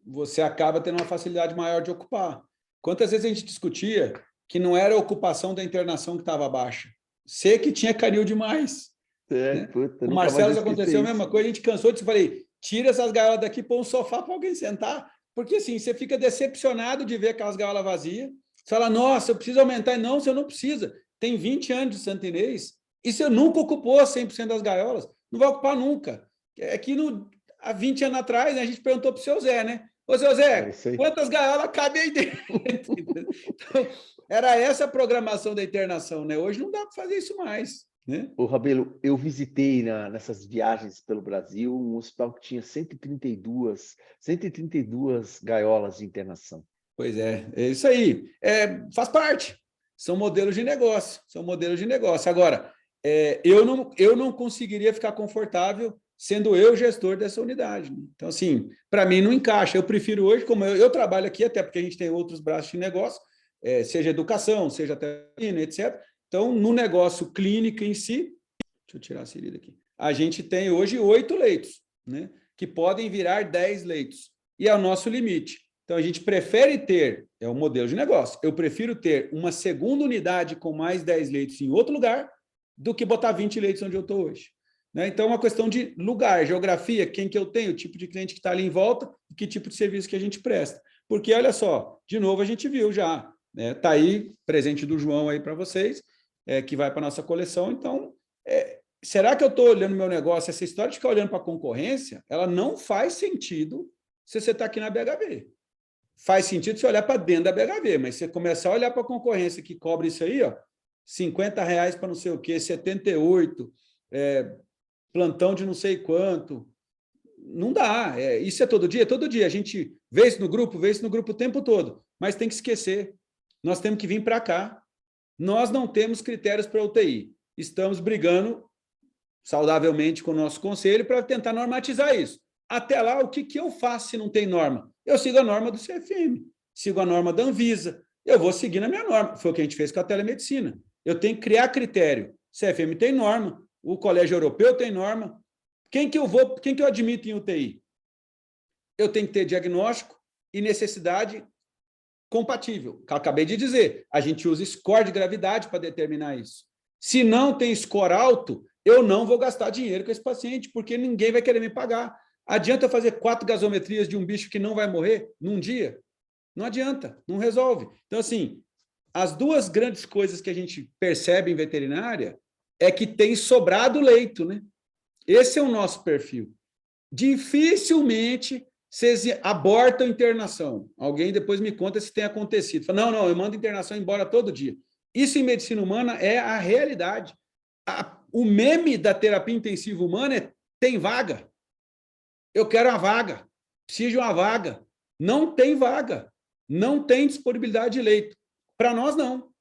você acaba tendo uma facilidade maior de ocupar. Quantas vezes a gente discutia que não era a ocupação da internação que estava baixa, você que tinha canil demais. Né? Puta, O Marcelo aconteceu a mesma coisa, a gente cansou de falei, tira essas gaiolas daqui, põe um sofá para alguém sentar, porque assim, você fica decepcionado de ver aquelas gaiolas vazias, você fala, nossa, eu preciso aumentar. Não, você não precisa. Tem 20 anos de Santo Inês e você nunca ocupou 100% das gaiolas. Não vai ocupar nunca. É que há 20 anos atrás, né, a gente perguntou para o seu Zé, né? Ô, seu Zé, quantas gaiolas cabem aí dentro? Então, era essa a programação da internação, né? Hoje não dá para fazer isso mais. Né? Ô, Rabelo, eu visitei nessas viagens pelo Brasil um hospital que tinha 132 gaiolas de internação. Pois é isso aí. Faz parte. São modelos de negócio. Agora, eu não conseguiria ficar confortável sendo eu gestor dessa unidade. Né? Então, assim, para mim não encaixa. Eu prefiro hoje, como eu trabalho aqui, até porque a gente tem outros braços de negócio, seja educação, seja até etc. Então, no negócio clínico em si, deixa eu tirar a Cirida aqui, a gente tem hoje 8 leitos, né? Que podem virar 10 leitos. E é o nosso limite. Então, a gente prefere ter, é um modelo de negócio, eu prefiro ter uma segunda unidade com mais 10 leitos em outro lugar do que botar 20 leitos onde eu estou hoje. Né? Então, é uma questão de lugar, geografia, quem que eu tenho, o tipo de cliente que está ali em volta e que tipo de serviço que a gente presta. Porque, olha só, de novo a gente viu já, né? Tá aí, presente do João aí para vocês, que vai para a nossa coleção. Então, será que eu estou olhando meu negócio? Essa história de ficar olhando para a concorrência, ela não faz sentido se você está aqui na BHV. Faz sentido você olhar para dentro da BHV, mas você começar a olhar para a concorrência que cobra isso aí, ó, R$50 para não sei o quê, 78, plantão de não sei quanto. Não dá. Isso é todo dia? É todo dia. A gente vê isso no grupo o tempo todo, mas tem que esquecer. Nós temos que vir para cá. Nós não temos critérios para UTI. Estamos brigando saudavelmente com o nosso conselho para tentar normatizar isso. Até lá, o que eu faço se não tem norma? Eu sigo a norma do CFM, sigo a norma da Anvisa, eu vou seguir na minha norma. Foi o que a gente fez com a telemedicina. Eu tenho que criar critério. CFM tem norma, o Colégio Europeu tem norma. Quem que eu admito em UTI? Eu tenho que ter diagnóstico e necessidade compatível. Acabei de dizer, a gente usa score de gravidade para determinar isso. Se não tem score alto, eu não vou gastar dinheiro com esse paciente, porque ninguém vai querer me pagar. Adianta eu fazer 4 gasometrias de um bicho que não vai morrer num dia? Não adianta, não resolve. Então, assim, as duas grandes coisas que a gente percebe em veterinária é que tem sobrado leito, né? Esse é o nosso perfil. Dificilmente vocês abortam internação. Alguém depois me conta se tem acontecido. Fala, não, eu mando internação embora todo dia. Isso em medicina humana é a realidade. O meme da terapia intensiva humana é tem vaga. Eu quero uma vaga. Preciso de uma vaga. Não tem vaga. Não tem disponibilidade de leito. Para nós, não.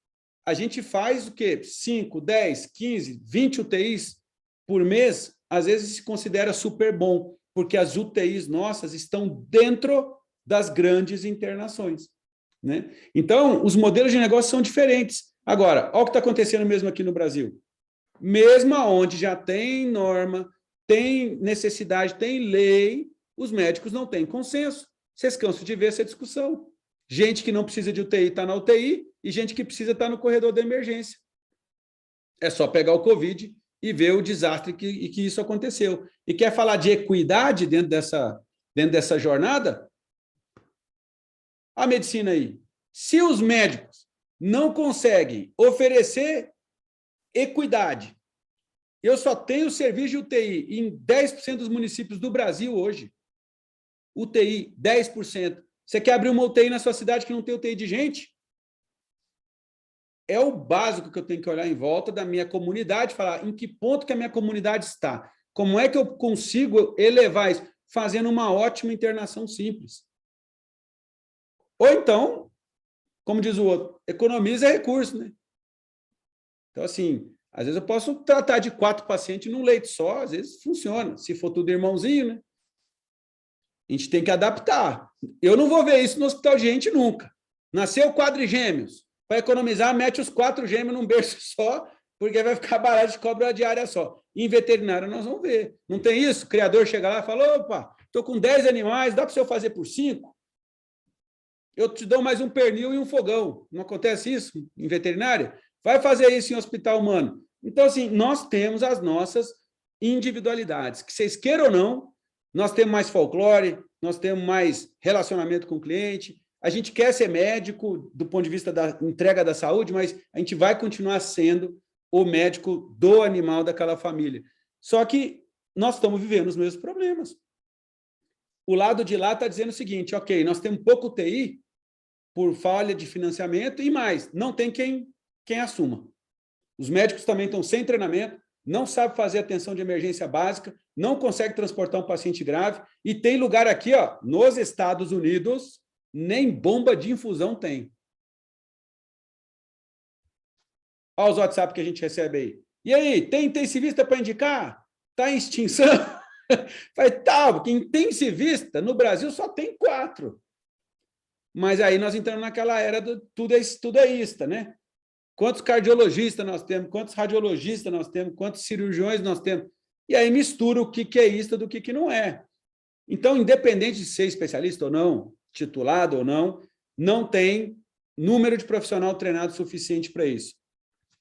A gente faz o quê? 5, 10, 15, 20 UTIs por mês, às vezes se considera super bom, porque as UTIs nossas estão dentro das grandes internações. Né? Então, os modelos de negócio são diferentes. Agora, olha o que está acontecendo mesmo aqui no Brasil. Mesmo onde já tem norma, tem necessidade, tem lei, os médicos não têm consenso. Vocês cansam de ver essa discussão. Gente que não precisa de UTI está na UTI e gente que precisa estar no corredor da emergência. É só pegar o Covid e ver o desastre que isso aconteceu. E quer falar de equidade dentro dessa jornada? A medicina aí. Se os médicos não conseguem oferecer equidade, eu só tenho serviço de UTI em 10% dos municípios do Brasil hoje. UTI, 10%. Você quer abrir uma UTI na sua cidade que não tem UTI de gente? É o básico que eu tenho que olhar em volta da minha comunidade, falar em que ponto que a minha comunidade está. Como é que eu consigo elevar isso? Fazendo uma ótima internação simples. Ou então, como diz o outro, economiza recurso, né? Então, assim, às vezes eu posso tratar de 4 pacientes num leito só, às vezes funciona, se for tudo irmãozinho, né? A gente tem que adaptar. Eu não vou ver isso no hospital de gente nunca. Nasceu quadrigêmeos. Para economizar, mete os 4 gêmeos num berço só, porque vai ficar barato de cobra diária só. Em veterinário, nós vamos ver. Não tem isso? O criador chega lá e fala, opa, estou com 10 animais, dá para o senhor fazer por 5? eu te dou mais um pernil e um fogão. Não acontece isso em veterinária? Vai fazer isso em hospital humano. Então, assim, nós temos as nossas individualidades, que vocês queiram ou não, nós temos mais folclore, nós temos mais relacionamento com o cliente, a gente quer ser médico do ponto de vista da entrega da saúde, mas a gente vai continuar sendo o médico do animal daquela família. Só que nós estamos vivendo os mesmos problemas. O lado de lá está dizendo o seguinte, ok, nós temos pouco TI por falha de financiamento e mais, não tem quem assuma. Os médicos também estão sem treinamento, não sabem fazer atenção de emergência básica, não conseguem transportar um paciente grave, e tem lugar aqui, ó, nos Estados Unidos, nem bomba de infusão tem. Olha os WhatsApp que a gente recebe aí. E aí, tem intensivista para indicar? Está em extinção? Faz tal, porque intensivista no Brasil só tem 4. Mas aí nós entramos naquela era do tudo é ista, né? Quantos cardiologistas nós temos, quantos radiologistas nós temos, quantos cirurgiões nós temos. E aí mistura o que é ista do que não é. Então, independente de ser especialista ou não, titulado ou não, não tem número de profissional treinado suficiente para isso.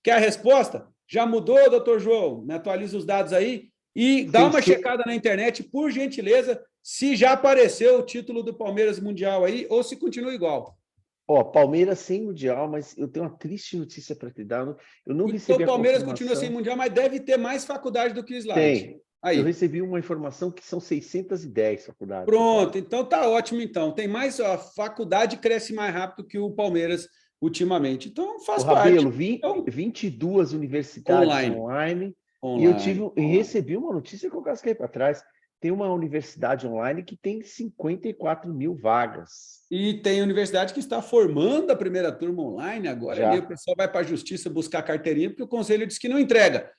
Quer a resposta? Já mudou, doutor João? Me atualiza os dados aí e dá uma checada na internet, por gentileza, se já apareceu o título do Palmeiras Mundial aí ou se continua igual. Ó, Palmeiras sem Mundial, mas eu tenho uma triste notícia para te dar. Eu não recebi a confirmação. O Palmeiras continua sem Mundial, mas deve ter mais faculdade do que o Slide. Tem. Aí. Eu recebi uma informação que são 610 faculdades. Pronto, então tá ótimo, então. Tem mais, a faculdade cresce mais rápido que o Palmeiras ultimamente. Então faz parte. Rabelo, 22 universidades online. E eu recebi uma notícia que eu casquei para trás. Tem uma universidade online que tem 54 mil vagas. E tem universidade que está formando a primeira turma online agora. Ali o pessoal vai para a justiça buscar carteirinha, porque o conselho disse que não entrega.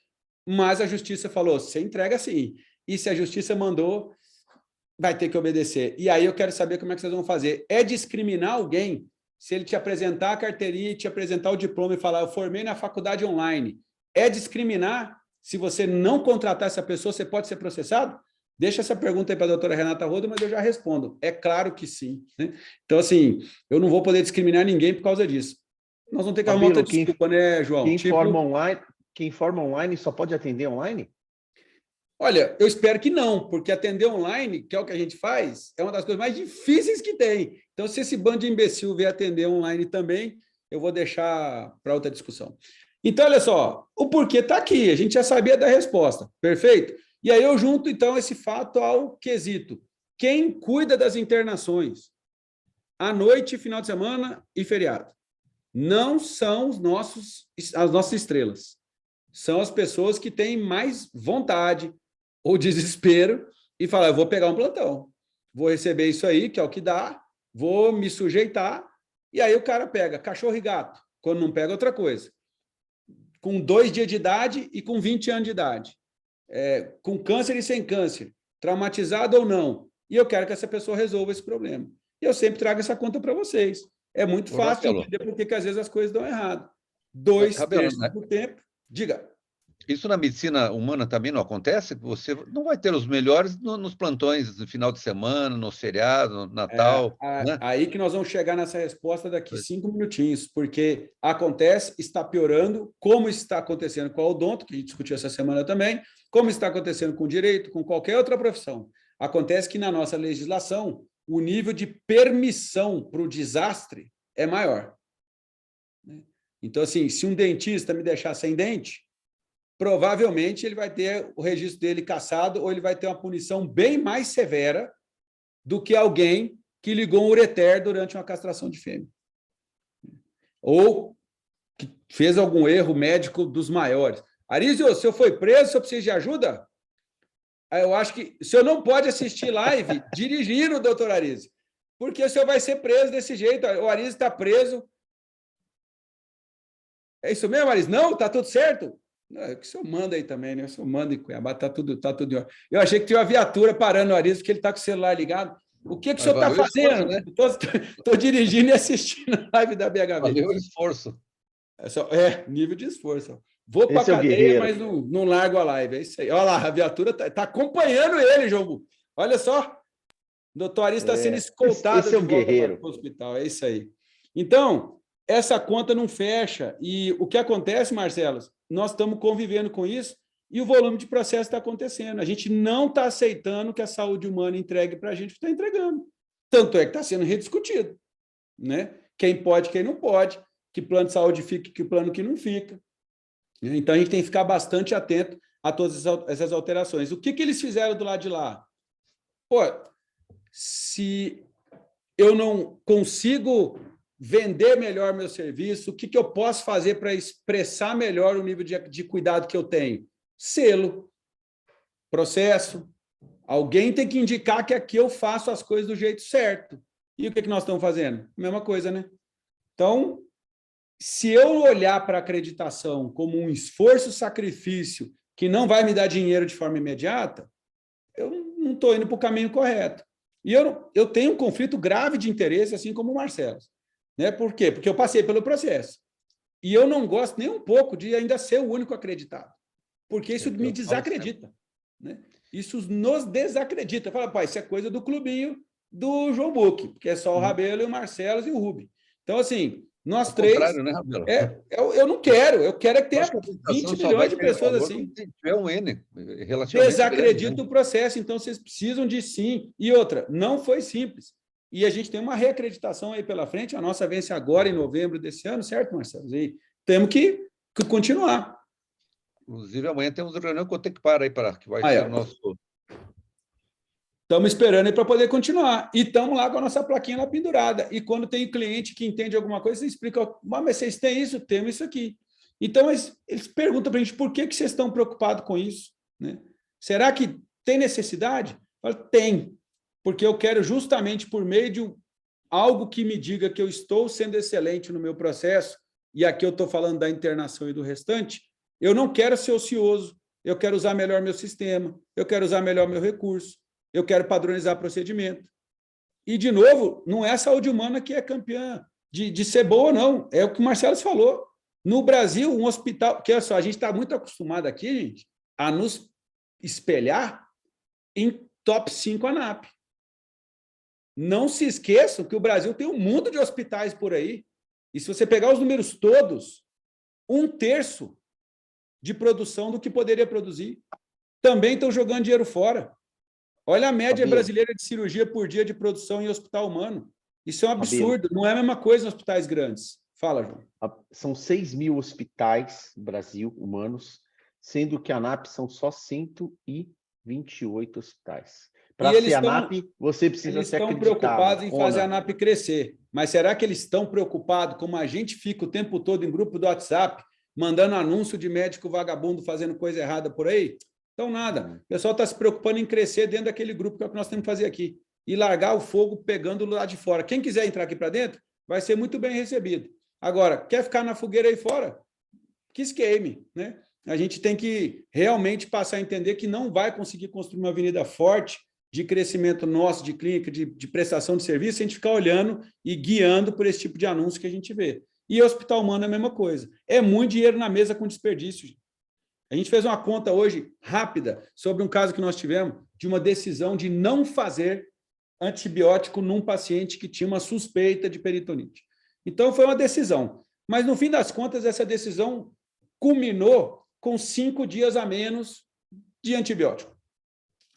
Mas a justiça falou, você entrega sim. E se a justiça mandou, vai ter que obedecer. E aí eu quero saber como é que vocês vão fazer. É discriminar alguém se ele te apresentar a carteirinha e te apresentar o diploma e falar, eu formei na faculdade online. É discriminar? Se você não contratar essa pessoa, você pode ser processado? Deixa essa pergunta aí para a doutora Renata Rodo, mas eu já respondo. É claro que sim. Né? Então, assim, eu não vou poder discriminar ninguém por causa disso. Nós vamos ter que arrumar outra desculpa, né, João? Quem forma online só pode atender online? Olha, eu espero que não, porque atender online, que é o que a gente faz, é uma das coisas mais difíceis que tem. Então, se esse bando de imbecil vier atender online também, eu vou deixar para outra discussão. Então, olha só, o porquê está aqui, a gente já sabia da resposta, perfeito? E aí eu junto, então, esse fato ao quesito. Quem cuida das internações? À noite, final de semana e feriado. Não são as nossas estrelas. São as pessoas que têm mais vontade ou desespero e falam, eu vou pegar um plantão, vou receber isso aí, que é o que dá, vou me sujeitar, e aí o cara pega cachorro e gato, quando não pega outra coisa, com 2 dias de idade e com 20 anos de idade, com câncer e sem câncer, traumatizado ou não, e eu quero que essa pessoa resolva esse problema. E eu sempre trago essa conta para vocês. É muito fácil entender porque que às vezes as coisas dão errado. 2/3 do tempo. Diga. Isso na medicina humana também não acontece? Você não vai ter os melhores nos plantões no final de semana, no feriado, no Natal. Né? Aí que nós vamos chegar nessa resposta daqui 5 minutinhos, porque acontece, está piorando, como está acontecendo com o odonto, que a gente discutiu essa semana também, como está acontecendo com o direito, com qualquer outra profissão. Acontece que na nossa legislação, o nível de permissão para o desastre é maior. Então, assim, se um dentista me deixar sem dente, provavelmente ele vai ter o registro dele cassado ou ele vai ter uma punição bem mais severa do que alguém que ligou um ureter durante uma castração de fêmea. Ou que fez algum erro médico dos maiores. Arísio, o senhor foi preso, o senhor precisa de ajuda? Eu acho que o senhor não pode assistir live dirigindo, doutor Arísio, porque o senhor vai ser preso desse jeito. O Arísio está preso. É isso mesmo, Arísio? Não? Está tudo certo? É que o senhor manda aí também, né? O senhor manda em Cuiabá, está tudo em ordem. Eu achei que tinha uma viatura parando o Arísio, porque ele está com o celular ligado. O que o senhor está fazendo? Estou dirigindo e assistindo a live da BHV. Valeu o esforço. Nível de esforço. Vou para a cadeia, mas não largo a live. É isso aí. Olha lá, a viatura está acompanhando ele, João. Olha só. O doutor Ari está sendo escoltado esse é um de volta guerreiro. para o hospital, é isso aí. Então, essa conta não fecha. E o que acontece, Marcelo, nós estamos convivendo com isso e o volume de processo está acontecendo. A gente não está aceitando que a saúde humana entregue para a gente o que está entregando. Tanto é que está sendo rediscutido, né? Quem pode, quem não pode, que plano de saúde fica, que plano que não fica. Então, a gente tem que ficar bastante atento a todas essas alterações. O que eles fizeram do lado de lá? Pô, se eu não consigo vender melhor meu serviço, o que eu posso fazer para expressar melhor o nível de cuidado que eu tenho? Selo, processo. Alguém tem que indicar que aqui eu faço as coisas do jeito certo. E o que nós estamos fazendo? Mesma coisa, né? Então, se eu olhar para a acreditação como um esforço-sacrifício que não vai me dar dinheiro de forma imediata, eu não estou indo para o caminho correto. E eu tenho um conflito grave de interesse, assim como o Marcelo. Né? Por quê? Porque eu passei pelo processo. E eu não gosto nem um pouco de ainda ser o único acreditado. Porque isso me desacredita. Né? Isso nos desacredita. Fala, pai, isso é coisa do clubinho do João Buque, porque é só o Rabelo, e o Marcelo e o Rubi. Então, assim, nós três... contrário, né, Rabelo? Eu não quero. Eu quero que tenha 20 milhões de pessoas assim. É um N, relativamente desacredita grande, né? o processo, então vocês precisam de sim. E outra, não foi simples. E a gente tem uma reacreditação aí pela frente, a nossa vence agora em novembro desse ano, certo, Marcelo? E temos que continuar. Inclusive, amanhã temos reunião com o Tecpar aí, que vai ser o nosso... Estamos esperando aí para poder continuar. E estamos lá com a nossa plaquinha lá pendurada. E quando tem cliente que entende alguma coisa, você explica, mas vocês têm isso? Temos isso aqui. Então, eles perguntam para a gente por que vocês estão preocupados com isso. Né? Será que tem necessidade? Eu falo, tem, porque eu quero justamente por meio de algo que me diga que eu estou sendo excelente no meu processo, e aqui eu estou falando da internação e do restante, eu não quero ser ocioso, eu quero usar melhor meu sistema, eu quero usar melhor meu recurso, eu quero padronizar procedimento. E, de novo, não é a saúde humana que é campeã de ser boa, não. É o que o Marcelo falou. No Brasil, um hospital... Porque, olha só, a gente está muito acostumado aqui, gente, a nos espelhar em top 5 ANAP. Não se esqueçam que o Brasil tem um mundo de hospitais por aí. E se você pegar os números todos, 1/3 de produção do que poderia produzir. Também estão jogando dinheiro fora. Olha a média brasileira de cirurgia por dia de produção em hospital humano. Isso é um absurdo. Não é a mesma coisa em hospitais grandes. Fala, João. São 6.000 hospitais no Brasil, humanos, sendo que a ANAP são só 128 hospitais. Para ser ANAP, você precisa ser acreditado. Eles estão preocupados em fazer a ANAP crescer. Mas será que eles estão preocupados, como a gente fica o tempo todo em grupo do WhatsApp, mandando anúncio de médico vagabundo fazendo coisa errada por aí? Então, nada. O pessoal está se preocupando em crescer dentro daquele grupo, que é o que nós temos que fazer aqui. E largar o fogo pegando lá de fora. Quem quiser entrar aqui para dentro, vai ser muito bem recebido. Agora, quer ficar na fogueira aí fora? Que esqueme, né? A gente tem que realmente passar a entender que não vai conseguir construir uma avenida forte de crescimento nosso, de clínica, de prestação de serviço, se a gente ficar olhando e guiando por esse tipo de anúncio que a gente vê. E hospital humano é a mesma coisa. É muito dinheiro na mesa com desperdício, gente. A gente fez uma conta hoje, rápida, sobre um caso que nós tivemos, de uma decisão de não fazer antibiótico num paciente que tinha uma suspeita de peritonite. Então, foi uma decisão. Mas, no fim das contas, essa decisão culminou com 5 dias a menos de antibiótico.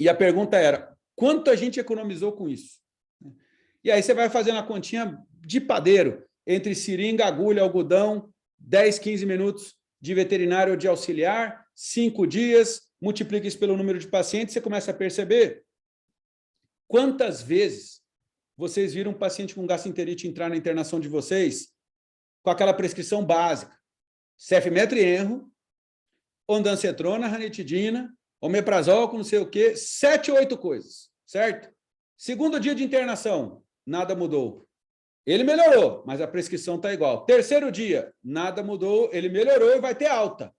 E a pergunta era, quanto a gente economizou com isso? E aí você vai fazendo a continha de padeiro, entre seringa, agulha, algodão, 10, 15 minutos de veterinário ou de auxiliar, 5 dias, multiplica isso pelo número de pacientes, você começa a perceber quantas vezes vocês viram um paciente com gastroenterite entrar na internação de vocês com aquela prescrição básica, cefmetro-enro, ondansetrona, ranitidina, omeprazol com não sei o quê, 7 ou 8 coisas, certo? Segundo dia de internação, nada mudou. Ele melhorou, mas a prescrição está igual. Terceiro dia, nada mudou, ele melhorou e vai ter alta.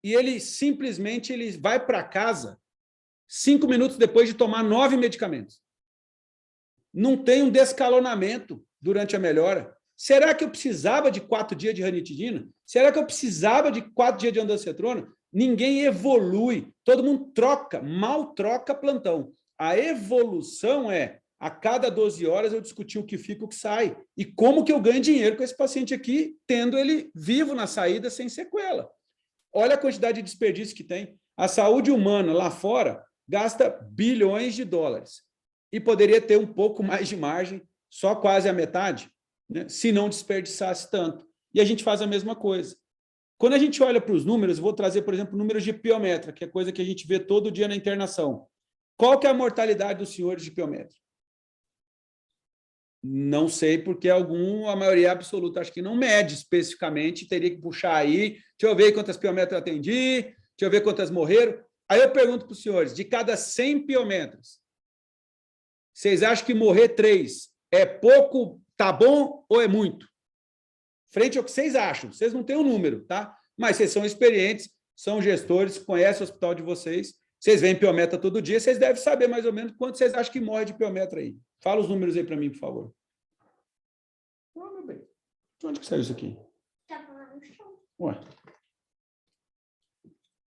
E ele simplesmente vai para casa 5 minutos depois de tomar 9 medicamentos. Não tem um descalonamento durante a melhora. Será que eu precisava de 4 dias de ranitidina? Será que eu precisava de 4 dias de ondansetrona? Ninguém evolui. Todo mundo troca, mal troca plantão. A evolução é A cada 12 horas eu discuti o que fica e o que sai. E como que eu ganho dinheiro com esse paciente aqui, tendo ele vivo na saída sem sequela. Olha a quantidade de desperdício que tem. A saúde humana lá fora gasta bilhões de dólares. E poderia ter um pouco mais de margem, só quase a metade, né, se não desperdiçasse tanto. E a gente faz a mesma coisa. Quando a gente olha para os números, vou trazer, por exemplo, números de piometra, que é coisa que a gente vê todo dia na internação. Qual que é a mortalidade dos senhores de piometra? Não sei, porque a maioria absoluta, acho que não mede especificamente, teria que puxar aí, deixa eu ver quantas piometras atendi, deixa eu ver quantas morreram. Aí eu pergunto para os senhores, de cada 100 piometras, vocês acham que morrer 3 é pouco, tá bom ou é muito? Frente ao que vocês acham, vocês não têm um número, tá? Mas vocês são experientes, são gestores, conhecem o hospital de vocês, vocês veem piometra todo dia, vocês devem saber mais ou menos quanto vocês acham que morre de piometra aí. Fala os números aí para mim, por favor. Oh, meu bem. De onde que saiu isso aqui? Tava lá no chão. Ué.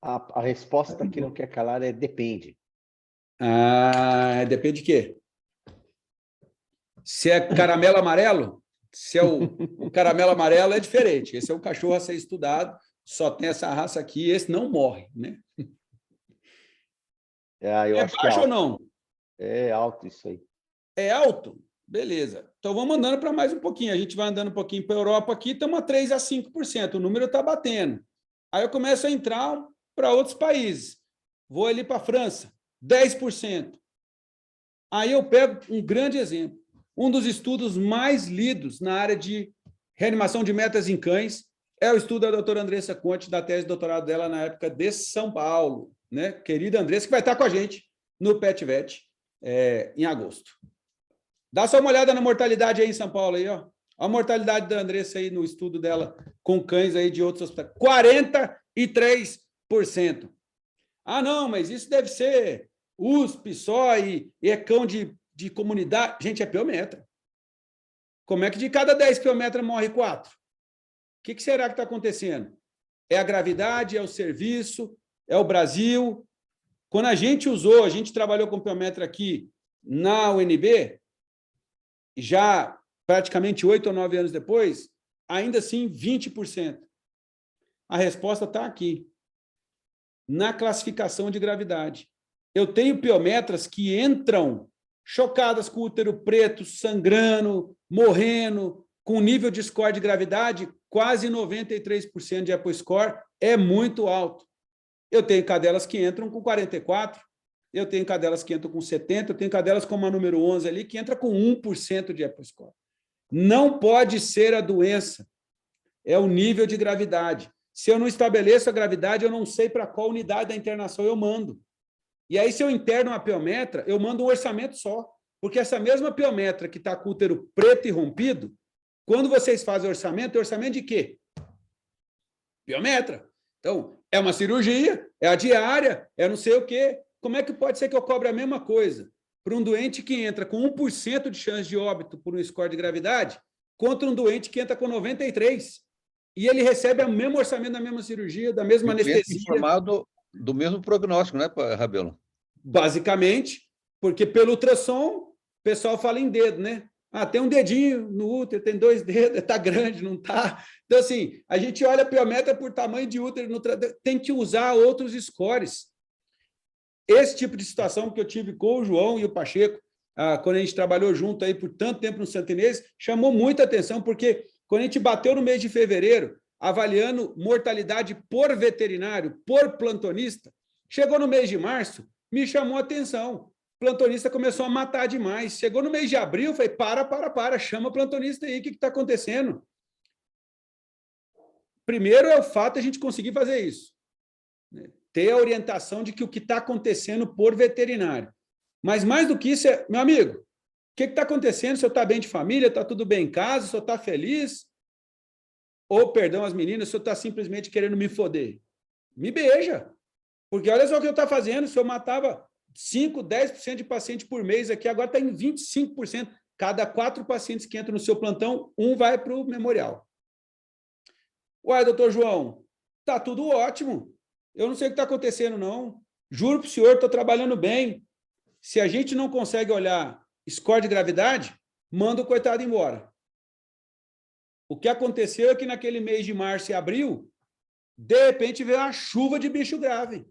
A resposta que não quer calar é depende. Ah, depende de quê? Se é caramelo amarelo, se é o caramelo amarelo é diferente. Esse é um cachorro a ser estudado, só tem essa raça aqui, esse não morre, né? Eu acho que baixo ou não? É alto isso aí. É alto? Beleza. Então vamos andando para mais um pouquinho. A gente vai andando um pouquinho para a Europa aqui, estamos a 3 a 5%. O número está batendo. Aí eu começo a entrar para outros países. Vou ali para a França, 10%. Aí eu pego um grande exemplo. Um dos estudos mais lidos na área de reanimação de metas em cães é o estudo da doutora Andressa Conte, da tese de doutorado dela na época de São Paulo, né? Querida Andressa, que vai estar com a gente no PetVet em agosto. Dá só uma olhada na mortalidade aí em São Paulo, aí, ó. A mortalidade da Andressa aí no estudo dela com cães aí de outros hospitais. 43%. Ah, não, mas isso deve ser USP só e é cão de comunidade. Gente, é piometra. Como é que de cada 10 piometras morre 4? O que será que está acontecendo? É a gravidade, é o serviço, é o Brasil. Quando a gente trabalhou com piometra aqui na UNB, já praticamente 8 ou 9 anos depois, ainda assim 20%. A resposta está aqui, na classificação de gravidade. Eu tenho piometras que entram chocadas com o útero preto, sangrando, morrendo, com nível de score de gravidade, quase 93% de EPO-score, é muito alto. Eu tenho cadelas que entram com 44%, eu tenho cadelas que entram com 70%, eu tenho cadelas como a número 11 ali, que entra com 1% de EPO-score. Não pode ser a doença, é o nível de gravidade. Se eu não estabeleço a gravidade, eu não sei para qual unidade da internação eu mando. E aí, se eu interno uma piometra, eu mando um orçamento só, porque essa mesma piometra que está com o útero preto e rompido, quando vocês fazem orçamento, é orçamento de quê? Piometra. Então, é uma cirurgia, é a diária, é não sei o quê. Como é que pode ser que eu cobre a mesma coisa para um doente que entra com 1% de chance de óbito por um score de gravidade contra um doente que entra com 93%? E ele recebe o mesmo orçamento da mesma cirurgia, da mesma anestesia. Informado do mesmo prognóstico, né, Rabelo? Basicamente, porque pelo ultrassom, o pessoal fala em dedo, né? Ah, tem um dedinho no útero, tem 2 dedos, está grande, não está? Então, assim, a gente olha a piometra por tamanho de útero, tem que usar outros scores. Esse tipo de situação que eu tive com o João e o Pacheco, quando a gente trabalhou junto aí por tanto tempo no Santa Inês, chamou muita atenção, porque quando a gente bateu no mês de fevereiro, avaliando mortalidade por veterinário, por plantonista, chegou no mês de março, me chamou a atenção. O plantonista começou a matar demais. Chegou no mês de abril, falei, para, chama o plantonista aí, o que está acontecendo? Primeiro é o fato de a gente conseguir fazer isso. Ter a orientação de que o que está acontecendo por veterinário. Mas mais do que isso, meu amigo, o que está acontecendo? O senhor está bem de família, está tudo bem em casa, o senhor está feliz? Ou, perdão, as meninas, o senhor está simplesmente querendo me foder? Me beija. Porque olha só o que eu estou fazendo, o senhor matava 5%, 10% de paciente por mês aqui, agora está em 25%. Cada 4 pacientes que entram no seu plantão, um vai para o memorial. Ué, doutor João, está tudo ótimo. Eu não sei o que está acontecendo, não. Juro para o senhor, estou trabalhando bem. Se a gente não consegue olhar score de gravidade, manda o coitado embora. O que aconteceu é que naquele mês de março e abril, de repente veio uma chuva de bicho grave.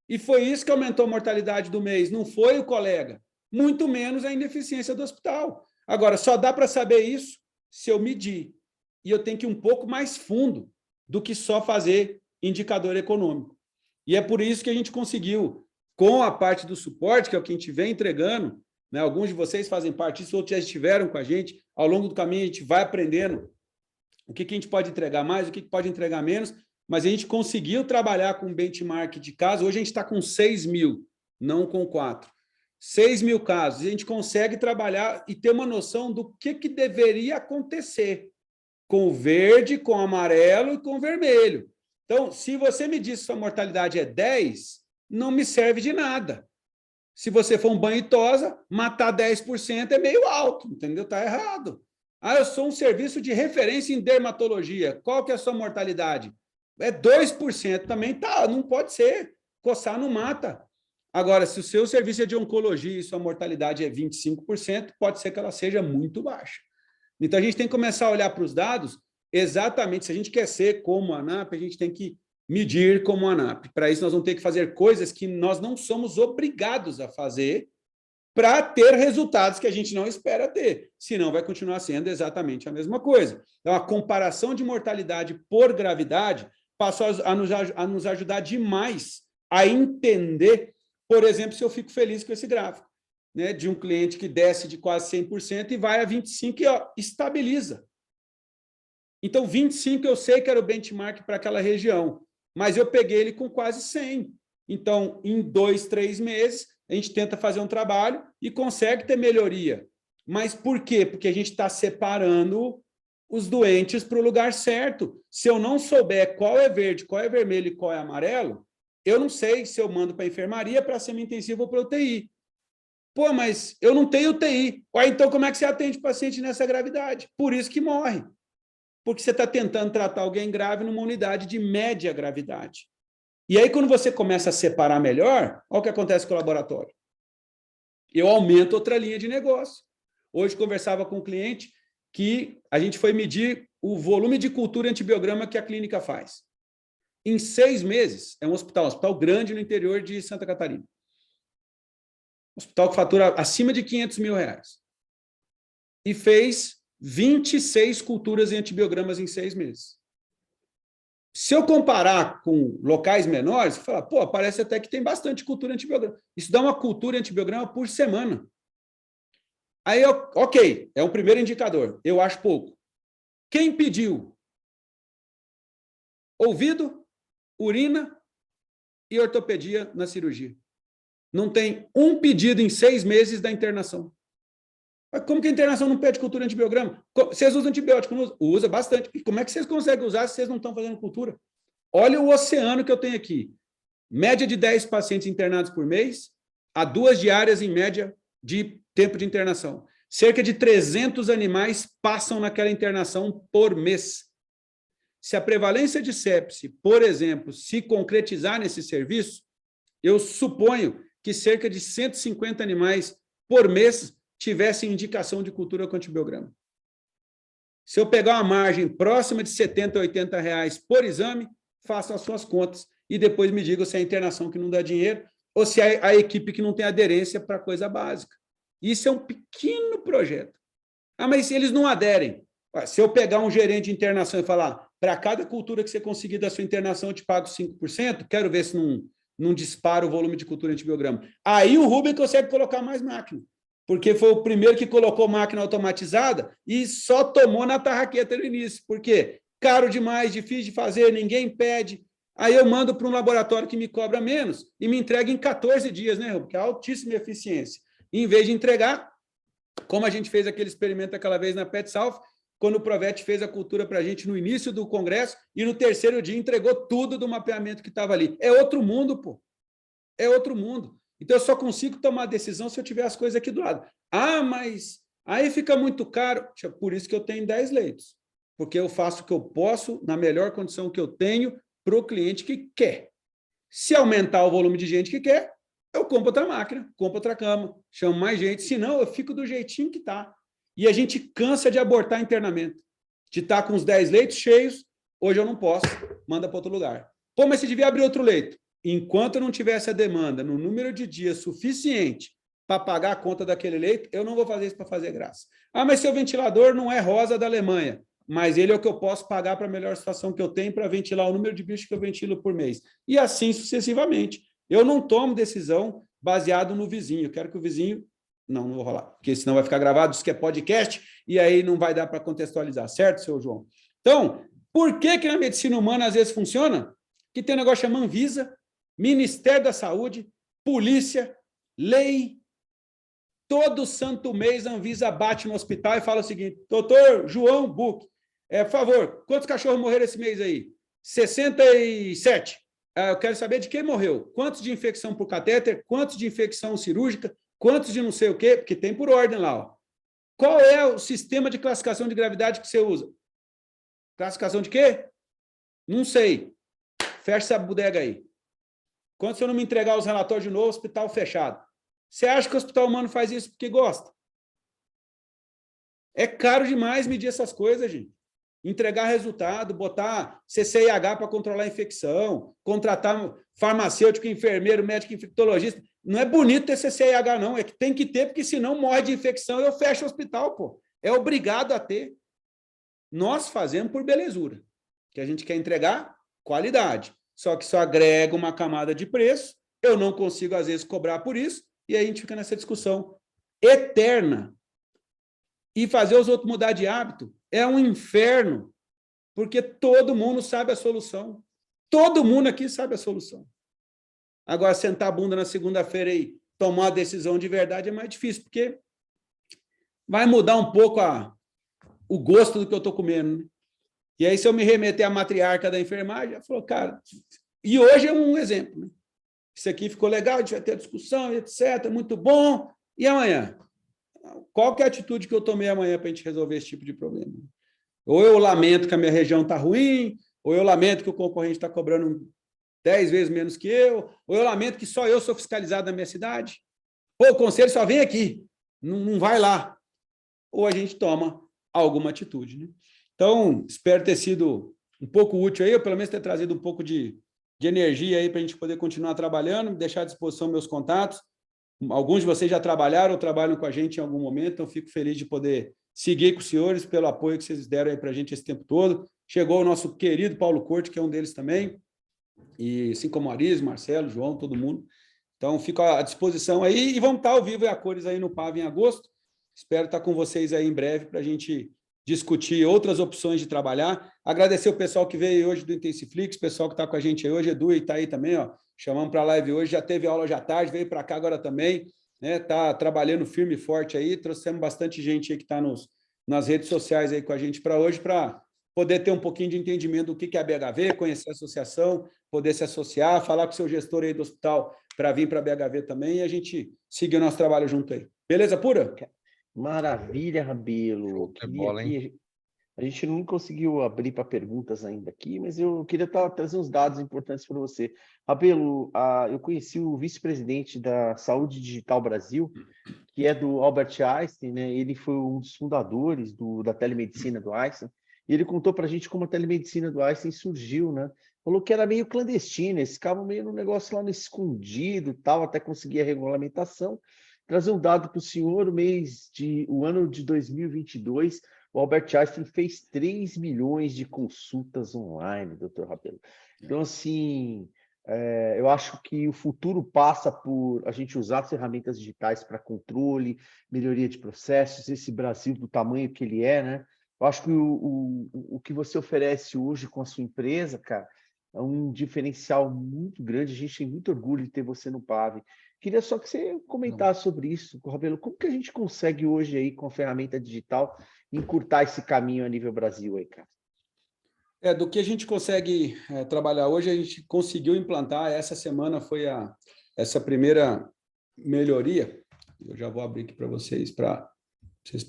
E foi isso que aumentou a mortalidade do mês, não foi o colega, muito menos a ineficiência do hospital. Agora, só dá para saber isso se eu medir. E eu tenho que ir um pouco mais fundo do que só fazer indicador econômico. E é por isso que a gente conseguiu, com a parte do suporte, que é o que a gente vem entregando, né? Alguns de vocês fazem parte disso, outros já estiveram com a gente, ao longo do caminho a gente vai aprendendo o que a gente pode entregar mais, o que pode entregar menos, mas a gente conseguiu trabalhar com benchmark de casos. Hoje a gente está com 6 mil, não com 4. 6 mil casos. E a gente consegue trabalhar e ter uma noção do que deveria acontecer com o verde, com o amarelo e com o vermelho. Então, se você me diz que sua mortalidade é 10, não me serve de nada. Se você for um banho e tosa, matar 10% é meio alto, entendeu? Está errado. Eu sou um serviço de referência em dermatologia. Qual que é a sua mortalidade? É 2%, também tá, não pode ser. Coçar não mata. Agora, se o seu serviço é de oncologia e sua mortalidade é 25%, pode ser que ela seja muito baixa. Então, a gente tem que começar a olhar para os dados exatamente. Se a gente quer ser como a ANAP, a gente tem que medir como a ANAP. Para isso, nós vamos ter que fazer coisas que nós não somos obrigados a fazer para ter resultados que a gente não espera ter. Senão, vai continuar sendo exatamente a mesma coisa. Então, a comparação de mortalidade por gravidade passou a nos ajudar demais a entender, por exemplo, se eu fico feliz com esse gráfico, né, de um cliente que desce de quase 100% e vai a 25% e estabiliza. Então, 25% eu sei que era o benchmark para aquela região, mas eu peguei ele com quase 100%. Então, em 2, 3 meses, a gente tenta fazer um trabalho e consegue ter melhoria. Mas por quê? Porque a gente está separando os doentes para o lugar certo. Se eu não souber qual é verde, qual é vermelho e qual é amarelo, eu não sei se eu mando para a enfermaria, para semi-intensiva ou para UTI. Pô, mas eu não tenho UTI. Então, como é que você atende paciente nessa gravidade? Por isso que morre. Porque você está tentando tratar alguém grave numa unidade de média gravidade. E aí, quando você começa a separar melhor, olha o que acontece com o laboratório. Eu aumento outra linha de negócio. Hoje, conversava com um cliente que a gente foi medir o volume de cultura antibiograma que a clínica faz. Em 6 meses, é um hospital grande no interior de Santa Catarina. Hospital que fatura acima de R$500 mil. E fez 26 culturas em antibiogramas em 6 meses. Se eu comparar com locais menores, você fala, pô, parece até que tem bastante cultura antibiograma. Isso dá uma cultura antibiograma por semana. Aí, ok, é um primeiro indicador. Eu acho pouco. Quem pediu? Ouvido, urina e ortopedia na cirurgia. Não tem um pedido em 6 meses da internação. Mas como que a internação não pede cultura antibiograma? Vocês usam antibiótico? Não usa? Usa bastante. E como é que vocês conseguem usar se vocês não estão fazendo cultura? Olha o oceano que eu tenho aqui. Média de 10 pacientes internados por mês, a 2 diárias em média de tempo de internação. Cerca de 300 animais passam naquela internação por mês. Se a prevalência de sepse, por exemplo, se concretizar nesse serviço, eu suponho que cerca de 150 animais por mês tivessem indicação de cultura com antibiograma. Se eu pegar uma margem próxima de R$70, R$80 por exame, façam as suas contas e depois me digam se é a internação que não dá dinheiro ou se é a equipe que não tem aderência para coisa básica. Isso é um pequeno projeto. Mas se eles não aderem, se eu pegar um gerente de internação e falar, para cada cultura que você conseguir da sua internação, eu te pago 5%, quero ver se não dispara o volume de cultura antibiograma. Aí o Rubem consegue colocar mais máquina, porque foi o primeiro que colocou máquina automatizada e só tomou na tarraqueta no início. Por quê? Caro demais, difícil de fazer, ninguém pede. Aí eu mando para um laboratório que me cobra menos e me entrega em 14 dias, né, Rubem? Que é altíssima eficiência. E, em vez de entregar, como a gente fez aquele experimento aquela vez na PetSalv, quando o Provete fez a cultura para a gente no início do congresso e no terceiro dia entregou tudo do mapeamento que estava ali. É outro mundo, pô. É outro mundo. Então, eu só consigo tomar decisão se eu tiver as coisas aqui do lado. Mas aí fica muito caro. Por isso que eu tenho 10 leitos. Porque eu faço o que eu posso, na melhor condição que eu tenho, para o cliente que quer. Se aumentar o volume de gente que quer, eu compro outra máquina, compro outra cama, chamo mais gente, senão eu fico do jeitinho que está. E a gente cansa de abortar internamento, de estar com os 10 leitos cheios, hoje eu não posso, manda para outro lugar. Pô, mas se devia abrir outro leito. Enquanto eu não tivesse a demanda no número de dias suficiente para pagar a conta daquele leito, eu não vou fazer isso para fazer graça. Ah, mas seu ventilador não é rosa da Alemanha, mas ele é o que eu posso pagar para a melhor situação que eu tenho para ventilar o número de bichos que eu ventilo por mês. E assim sucessivamente. Eu não tomo decisão baseado no vizinho. Eu quero que o vizinho... Não vou rolar, porque senão vai ficar gravado, isso que é podcast, e aí não vai dar para contextualizar, certo, seu João? Então, por que na medicina humana às vezes funciona? Que tem um negócio chamado Anvisa, Ministério da Saúde, polícia, lei. Todo santo mês a Anvisa bate no hospital e fala o seguinte: doutor João Buch, por favor, quantos cachorros morreram esse mês aí? 67. Eu quero saber de quem morreu. Quantos de infecção por catéter, quantos de infecção cirúrgica, quantos de não sei o quê, porque tem por ordem lá. Ó. Qual é o sistema de classificação de gravidade que você usa? Classificação de quê? Não sei. Fecha essa bodega aí. Quando você não me entregar os relatórios de novo, hospital fechado. Você acha que o hospital humano faz isso porque gosta? É caro demais medir essas coisas, gente. Entregar resultado, botar CCIH para controlar a infecção, contratar farmacêutico, enfermeiro, médico infectologista. Não é bonito ter CCIH, não. É que tem que ter, porque senão morre de infecção e eu fecho o hospital, pô. É obrigado a ter. Nós fazemos por belezura, que a gente quer entregar qualidade. Só que só agrega uma camada de preço, eu não consigo, às vezes, cobrar por isso, e aí a gente fica nessa discussão eterna. E fazer os outros mudar de hábito é um inferno, porque todo mundo sabe a solução. Todo mundo aqui sabe a solução. Agora, sentar a bunda na segunda-feira e tomar uma decisão de verdade é mais difícil, porque vai mudar um pouco o gosto do que eu estou comendo. Né? E aí, se eu me remeter à matriarca da enfermagem, ela falou, cara... E hoje é um exemplo. Né? Isso aqui ficou legal, a gente vai ter discussão, etc., muito bom. E amanhã? Qual que é a atitude que eu tomei amanhã para a gente resolver esse tipo de problema? Ou eu lamento que a minha região está ruim, ou eu lamento que o concorrente está cobrando 10 vezes menos que eu, ou eu lamento que só eu sou fiscalizado na minha cidade. Ou o conselho só vem aqui, não vai lá. Ou a gente toma alguma atitude. Né? Então, espero ter sido um pouco útil aí, ou pelo menos ter trazido um pouco de energia aí para a gente poder continuar trabalhando, deixar à disposição meus contatos. Alguns de vocês já trabalharam ou trabalham com a gente em algum momento, então fico feliz de poder seguir com os senhores pelo apoio que vocês deram aí para a gente esse tempo todo. Chegou o nosso querido Paulo Corte, que é um deles também, e assim como Aris, Marcelo, João, todo mundo. Então, fico à disposição aí e vamos estar ao vivo e a cores aí no PAV em agosto. Espero estar com vocês aí em breve para a gente discutir outras opções de trabalhar. Agradecer o pessoal que veio hoje do Intensiflix, o pessoal que está com a gente aí hoje, Edu está aí também, ó. Chamamos para a live hoje, já teve aula já tarde, veio para cá agora também, né? Está trabalhando firme e forte aí, trouxemos bastante gente aí que está nas redes sociais aí com a gente para hoje, para poder ter um pouquinho de entendimento do que é a BHV, conhecer a associação, poder se associar, falar com o seu gestor aí do hospital para vir para a BHV também e a gente seguir o nosso trabalho junto aí. Beleza, pura? Maravilha, Rabelo. Bola, hein? A gente não conseguiu abrir para perguntas ainda aqui, mas eu queria trazer uns dados importantes para você. Rabelo, eu conheci o vice-presidente da Saúde Digital Brasil, que é do Albert Einstein, né? Ele foi um dos fundadores da telemedicina do Einstein, e ele contou para a gente como a telemedicina do Einstein surgiu, né? Falou que era meio clandestina, eles ficavam meio no negócio lá no escondido, tal, até conseguir a regulamentação. Trazer um dado para o senhor, o ano de 2022, o Albert Einstein fez 3 milhões de consultas online, doutor Rabelo. Então, assim, eu acho que o futuro passa por a gente usar ferramentas digitais para controle, melhoria de processos, esse Brasil do tamanho que ele é, né? Eu acho que o que você oferece hoje com a sua empresa, cara, é um diferencial muito grande. A gente tem muito orgulho de ter você no PAV. Queria só que você comentasse sobre isso, Rabelo. Como que a gente consegue hoje, aí, com a ferramenta digital, encurtar esse caminho a nível Brasil aí, cara? Do que a gente consegue trabalhar hoje, a gente conseguiu implantar. Essa semana foi essa primeira melhoria. Eu já vou abrir aqui para vocês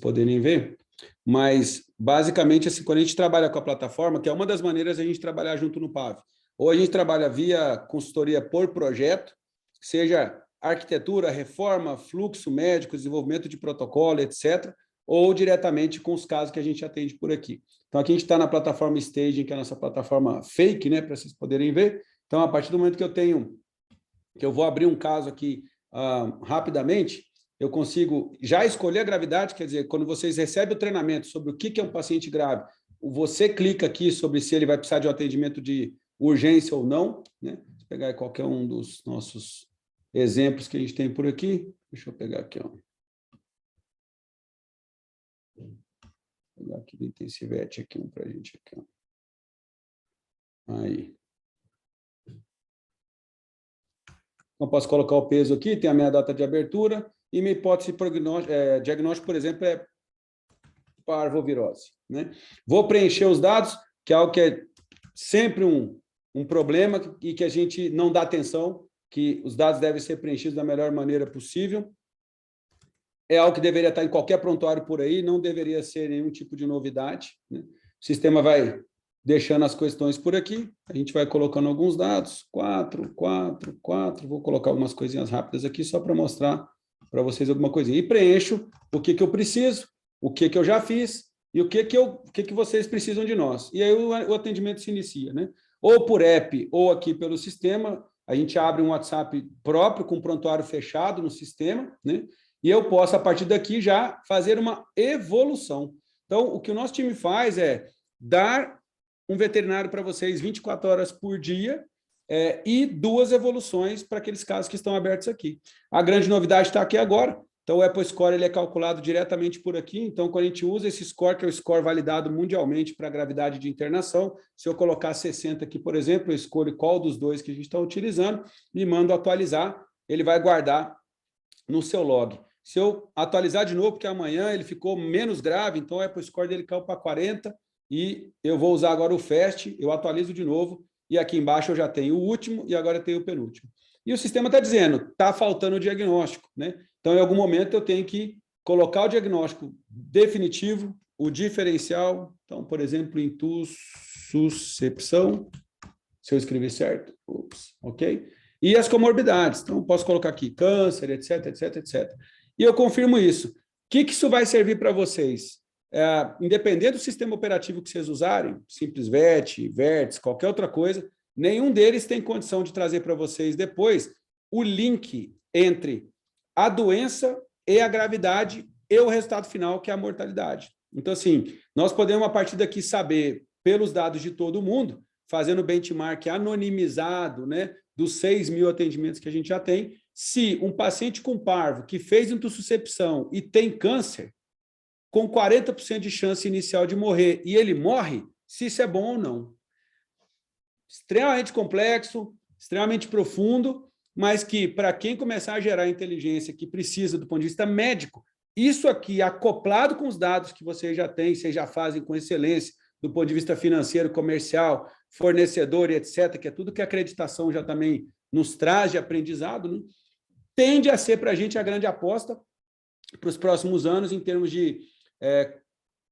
poderem ver. Mas, basicamente, assim, quando a gente trabalha com a plataforma, que é uma das maneiras de a gente trabalhar junto no PAV, ou a gente trabalha via consultoria por projeto, seja arquitetura, reforma, fluxo médico, desenvolvimento de protocolo, etc., ou diretamente com os casos que a gente atende por aqui. Então, aqui a gente está na plataforma Staging, que é a nossa plataforma fake, né, para vocês poderem ver. Então, a partir do momento que eu vou abrir um caso aqui rapidamente, eu consigo já escolher a gravidade, quer dizer, quando vocês recebem o treinamento sobre o que é um paciente grave, você clica aqui sobre se ele vai precisar de um atendimento de urgência ou não, né? Vou pegar qualquer um dos nossos exemplos que a gente tem por aqui. Deixa eu pegar aqui, ó. Vou pegar aqui do Intensivete aqui, um para a gente aqui, ó. Aí. Então, posso colocar o peso aqui, tem a minha data de abertura, e minha hipótese diagnóstico, por exemplo, é parvovirose, né? Vou preencher os dados, que é algo que é sempre um problema e que a gente não dá atenção, que os dados devem ser preenchidos da melhor maneira possível. É algo que deveria estar em qualquer prontuário por aí, não deveria ser nenhum tipo de novidade, né? O sistema vai deixando as questões por aqui, a gente vai colocando alguns dados, 4, vou colocar algumas coisinhas rápidas aqui só para mostrar para vocês alguma coisinha. E preencho o que eu preciso, o que eu já fiz e o que vocês precisam de nós. E aí o atendimento se inicia, né? Ou por app ou aqui pelo sistema, a gente abre um WhatsApp próprio com prontuário fechado no sistema, né? E eu posso, a partir daqui, já fazer uma evolução. Então, o que o nosso time faz é dar um veterinário para vocês 24 horas por dia e 2 evoluções para aqueles casos que estão abertos aqui. A grande novidade está aqui agora. Então, o Apple Score ele é calculado diretamente por aqui. Então, quando a gente usa esse score, que é o score validado mundialmente para gravidade de internação, se eu colocar 60 aqui, por exemplo, eu escolho qual dos 2 que a gente está utilizando e mando atualizar, ele vai guardar no seu log. Se eu atualizar de novo, porque amanhã ele ficou menos grave, então o Apple Score dele caiu para 40, e eu vou usar agora o FAST, eu atualizo de novo, e aqui embaixo eu já tenho o último e agora eu tenho o penúltimo. E o sistema está dizendo, está faltando o diagnóstico, né? Então, em algum momento, eu tenho que colocar o diagnóstico definitivo, o diferencial, então, por exemplo, intussuscepção, se eu escrever certo, ok? E as comorbidades, então, posso colocar aqui câncer, etc, etc, etc. E eu confirmo isso. O que isso vai servir para vocês? Independente do sistema operativo que vocês usarem, SimplesVet, Vertex, qualquer outra coisa, nenhum deles tem condição de trazer para vocês depois o link entre a doença e a gravidade e o resultado final, que é a mortalidade. Então, assim, nós podemos, a partir daqui, saber, pelos dados de todo mundo, fazendo benchmark anonimizado, né, dos 6.000 atendimentos que a gente já tem, se um paciente com parvo que fez intussuscepção e tem câncer, com 40% de chance inicial de morrer, e ele morre, se isso é bom ou não. Extremamente complexo, extremamente profundo, mas que, para quem começar a gerar inteligência que precisa do ponto de vista médico, isso aqui, acoplado com os dados que vocês já têm, vocês já fazem com excelência, do ponto de vista financeiro, comercial, fornecedor e etc., que é tudo que a acreditação já também nos traz de aprendizado, né? Tende a ser para a gente a grande aposta para os próximos anos em termos de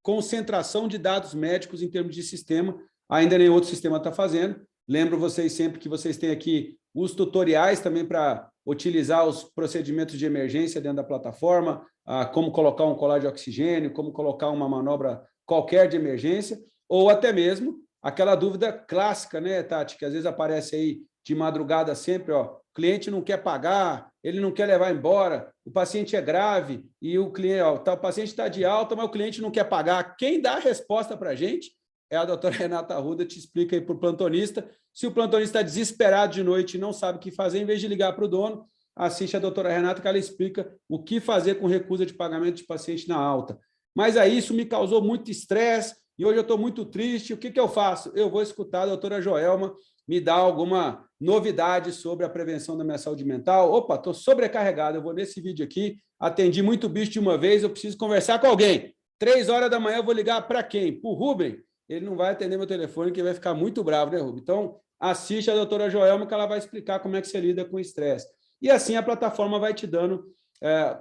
concentração de dados médicos em termos de sistema. Ainda nenhum outro sistema está fazendo. Lembro vocês sempre que vocês têm aqui os tutoriais também para utilizar os procedimentos de emergência dentro da plataforma, como colocar um colar de oxigênio, como colocar uma manobra qualquer de emergência, ou até mesmo aquela dúvida clássica, né, Tati, que às vezes aparece aí de madrugada sempre, ó, o cliente não quer pagar, ele não quer levar embora, o paciente é grave e o cliente, ó, o paciente está de alta, mas o cliente não quer pagar. Quem dá a resposta para a gente é a doutora Renata Arruda, te explica aí para o plantonista. Se o plantonista está desesperado de noite e não sabe o que fazer, em vez de ligar para o dono, assiste a doutora Renata, que ela explica o que fazer com recusa de pagamento de paciente na alta. Mas aí isso me causou muito estresse e hoje eu estou muito triste. O que eu faço? Eu vou escutar a doutora Joelma me dar alguma novidade sobre a prevenção da minha saúde mental. Opa, estou sobrecarregado, eu vou nesse vídeo aqui, atendi muito bicho de uma vez, eu preciso conversar com alguém. 3 horas da manhã eu vou ligar para quem? Para o Rubem? Ele não vai atender meu telefone, que vai ficar muito bravo, né, Rubem? Então, assiste a doutora Joelma, que ela vai explicar como é que você lida com estresse. E assim a plataforma vai te dando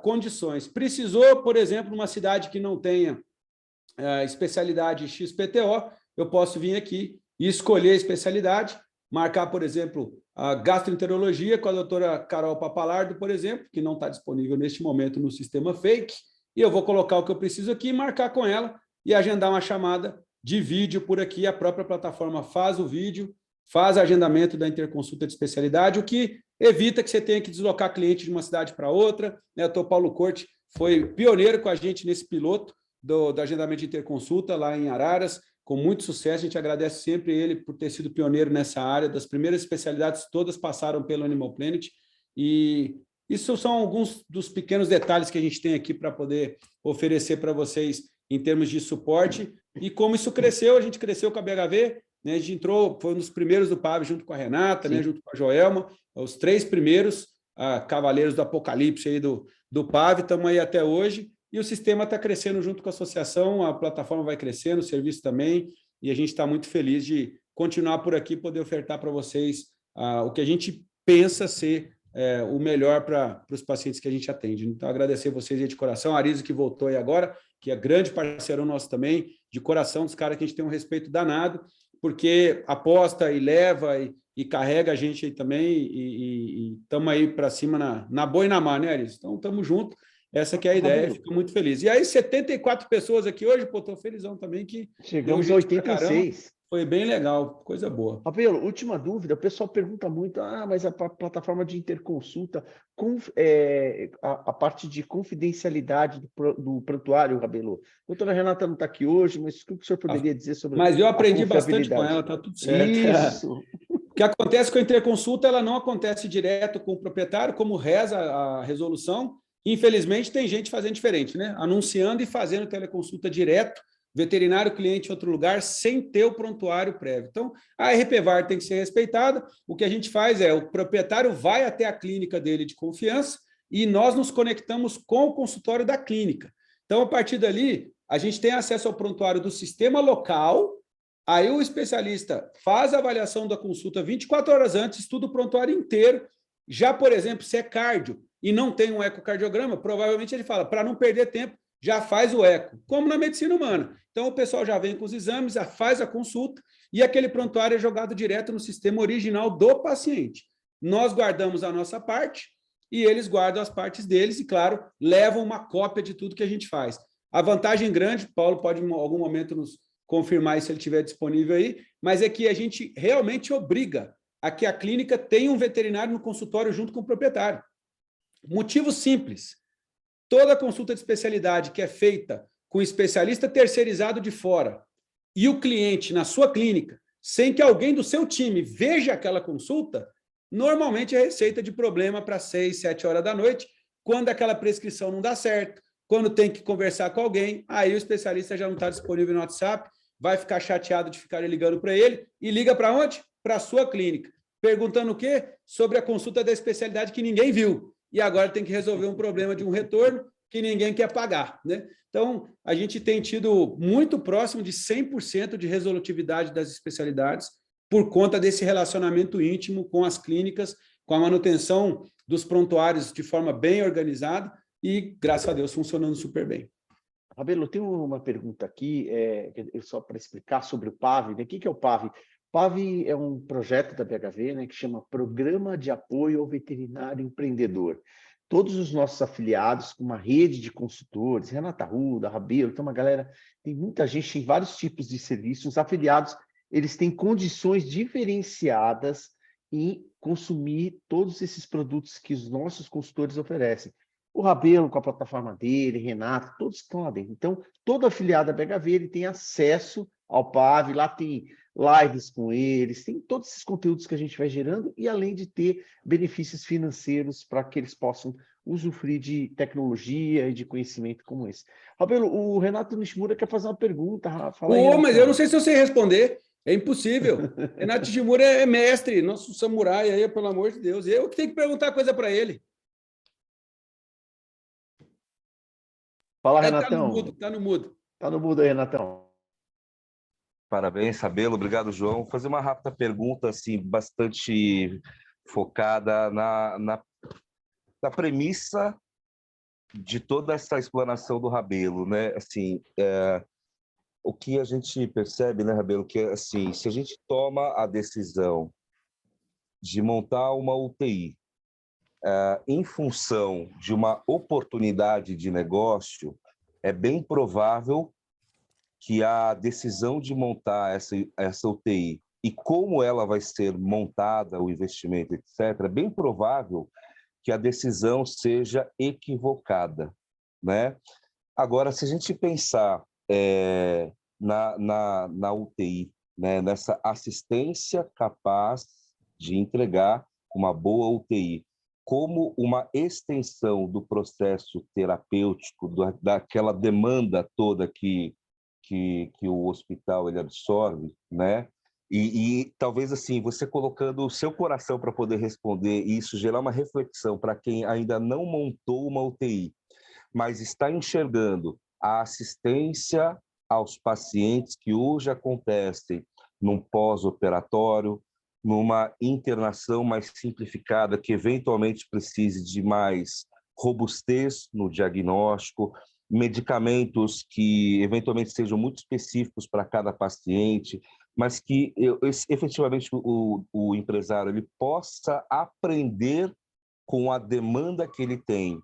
condições. Precisou, por exemplo, numa cidade que não tenha especialidade XPTO, eu posso vir aqui e escolher a especialidade. marcar, por exemplo, a gastroenterologia com a doutora Carol Papalardo, por exemplo, que não está disponível neste momento no sistema Fake, e eu vou colocar o que eu preciso aqui, marcar com ela e agendar uma chamada de vídeo por aqui. A própria plataforma faz o vídeo, faz agendamento da interconsulta de especialidade, o que evita que você tenha que deslocar cliente de uma cidade para outra. O Dr. Paulo Corte foi pioneiro com a gente nesse piloto do agendamento de interconsulta lá em Araras, com muito sucesso. A gente agradece sempre ele por ter sido pioneiro nessa área. Das primeiras especialidades, todas passaram pelo Animal Planet. E isso são alguns dos pequenos detalhes que a gente tem aqui para poder oferecer para vocês em termos de suporte. E como isso cresceu, a gente cresceu com a BHV, né? A gente entrou, foi um dos primeiros do PAV, junto com a Renata, né? Junto com a Joelma, os 3 primeiros cavaleiros do apocalipse aí do PAV, estamos aí até hoje. E o sistema está crescendo junto com a associação, a plataforma vai crescendo, o serviço também, e a gente está muito feliz de continuar por aqui, poder ofertar para vocês o que a gente pensa ser o melhor para os pacientes que a gente atende. Então, agradecer vocês aí de coração, a Arisa que voltou aí agora, que é grande parceirão nosso também, de coração, dos caras que a gente tem um respeito danado, porque aposta e leva e carrega a gente aí também, e estamos aí para cima na boa e na má, né, Arisa? Então, estamos juntos. Essa que é a ideia, fico muito feliz. E aí, 74 pessoas aqui hoje, pô, estou felizão também que... Chegamos a 86. Foi bem legal, coisa boa. Rabelo, última dúvida, o pessoal pergunta muito, mas a plataforma de interconsulta, a parte de confidencialidade do prontuário, Rabelo. A doutora Renata não está aqui hoje, mas o que o senhor poderia dizer sobre Mas eu aprendi bastante com ela, está tudo certo. Isso. O que acontece com a interconsulta, ela não acontece direto com o proprietário, como reza a resolução. Infelizmente, tem gente fazendo diferente, né? Anunciando e fazendo teleconsulta direto, veterinário cliente em outro lugar, sem ter o prontuário prévio. Então, a RPVAR tem que ser respeitada. O que a gente faz o proprietário vai até a clínica dele de confiança e nós nos conectamos com o consultório da clínica. Então, a partir dali, a gente tem acesso ao prontuário do sistema local, aí o especialista faz a avaliação da consulta 24 horas antes, estuda o prontuário inteiro. Já, por exemplo, se é cardio e não tem um ecocardiograma, provavelmente ele fala, para não perder tempo, já faz o eco, como na medicina humana. Então, o pessoal já vem com os exames, já faz a consulta e aquele prontuário é jogado direto no sistema original do paciente. Nós guardamos a nossa parte e eles guardam as partes deles e, claro, levam uma cópia de tudo que a gente faz. A vantagem grande, Paulo pode em algum momento nos confirmar se ele estiver disponível aí, mas é que a gente realmente obriga a que a clínica tenha um veterinário no consultório junto com o proprietário. Motivo simples. Toda consulta de especialidade que é feita com especialista terceirizado de fora e o cliente na sua clínica, sem que alguém do seu time veja aquela consulta, normalmente é receita de problema para 6, 7 horas da noite, quando aquela prescrição não dá certo, quando tem que conversar com alguém, aí o especialista já não está disponível no WhatsApp, vai ficar chateado de ficar ligando para ele e liga para onde? Para a sua clínica. Perguntando o quê? Sobre a consulta da especialidade que ninguém viu. E agora tem que resolver um problema de um retorno que ninguém quer pagar, né? Então, a gente tem tido muito próximo de 100% de resolutividade das especialidades por conta desse relacionamento íntimo com as clínicas, com a manutenção dos prontuários de forma bem organizada e, graças a Deus, funcionando super bem. Rabelo, tem uma pergunta aqui, só para explicar sobre o PAV, né? O que é o PAV? PAV é um projeto da BHV, né, que chama Programa de Apoio ao Veterinário Empreendedor. Todos os nossos afiliados, com uma rede de consultores, Renata Ruda, Rabelo, tem uma galera, tem muita gente, tem vários tipos de serviços. Os afiliados, eles têm condições diferenciadas em consumir todos esses produtos que os nossos consultores oferecem. O Rabelo, com a plataforma dele, Renata, todos estão lá dentro. Então, todo afiliado da BHV, ele tem acesso ao PAV, lá tem lives com eles, tem todos esses conteúdos que a gente vai gerando e além de ter benefícios financeiros para que eles possam usufruir de tecnologia e de conhecimento como esse. Rabelo, o Renato Nishimura quer fazer uma pergunta. Fala aí, mas eu não sei se eu sei responder. É impossível. Renato Nishimura é mestre, nosso samurai aí, pelo amor de Deus. Eu que tenho que perguntar coisa para ele. Fala, Renatão. Tá no mudo. Tá no mudo aí, Renatão. Parabéns, Rabelo. Obrigado, João. Vou fazer uma rápida pergunta, assim, bastante focada na premissa de toda essa explanação do Rabelo, né? Assim, o que a gente percebe, né, Rabelo, que assim, se a gente toma a decisão de montar uma UTI em função de uma oportunidade de negócio, é bem provável que a decisão de montar essa UTI e como ela vai ser montada, o investimento, etc., é bem provável que a decisão seja equivocada, né? Agora, se a gente pensar na UTI, né, nessa assistência capaz de entregar uma boa UTI, como uma extensão do processo terapêutico, daquela demanda toda que o hospital ele absorve, né? E talvez assim, você colocando o seu coração para poder responder e isso gerar uma reflexão para quem ainda não montou uma UTI, mas está enxergando a assistência aos pacientes que hoje acontecem num pós-operatório, numa internação mais simplificada, que eventualmente precise de mais robustez no diagnóstico, medicamentos que eventualmente sejam muito específicos para cada paciente, mas que efetivamente o empresário ele possa aprender com a demanda que ele tem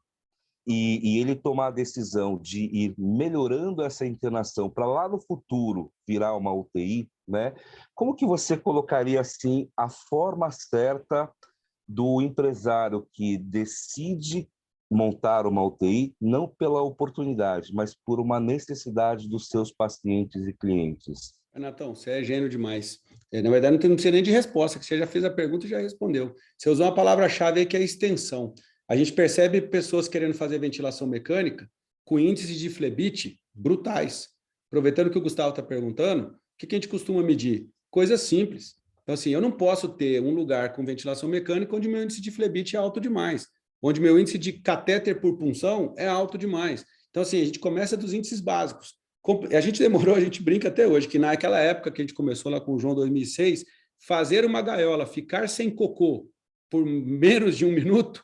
e ele tomar a decisão de ir melhorando essa internação para lá no futuro virar uma UTI, né? Como que você colocaria assim a forma certa do empresário que decide montar uma UTI, não pela oportunidade, mas por uma necessidade dos seus pacientes e clientes? Renatão, você é gênio demais. Na verdade, não precisa nem de resposta, que você já fez a pergunta e já respondeu. Você usou uma palavra-chave aí que é extensão. A gente percebe pessoas querendo fazer ventilação mecânica com índices de flebite brutais. Aproveitando que o Gustavo está perguntando, o que a gente costuma medir? Coisas simples. Então, assim, eu não posso ter um lugar com ventilação mecânica onde meu índice de flebite é alto demais, onde meu índice de catéter por punção é alto demais. Então, assim, a gente começa dos índices básicos. A gente demorou, a gente brinca até hoje, que naquela época que a gente começou lá com o João, em 2006, fazer uma gaiola ficar sem cocô por menos de 1 minuto,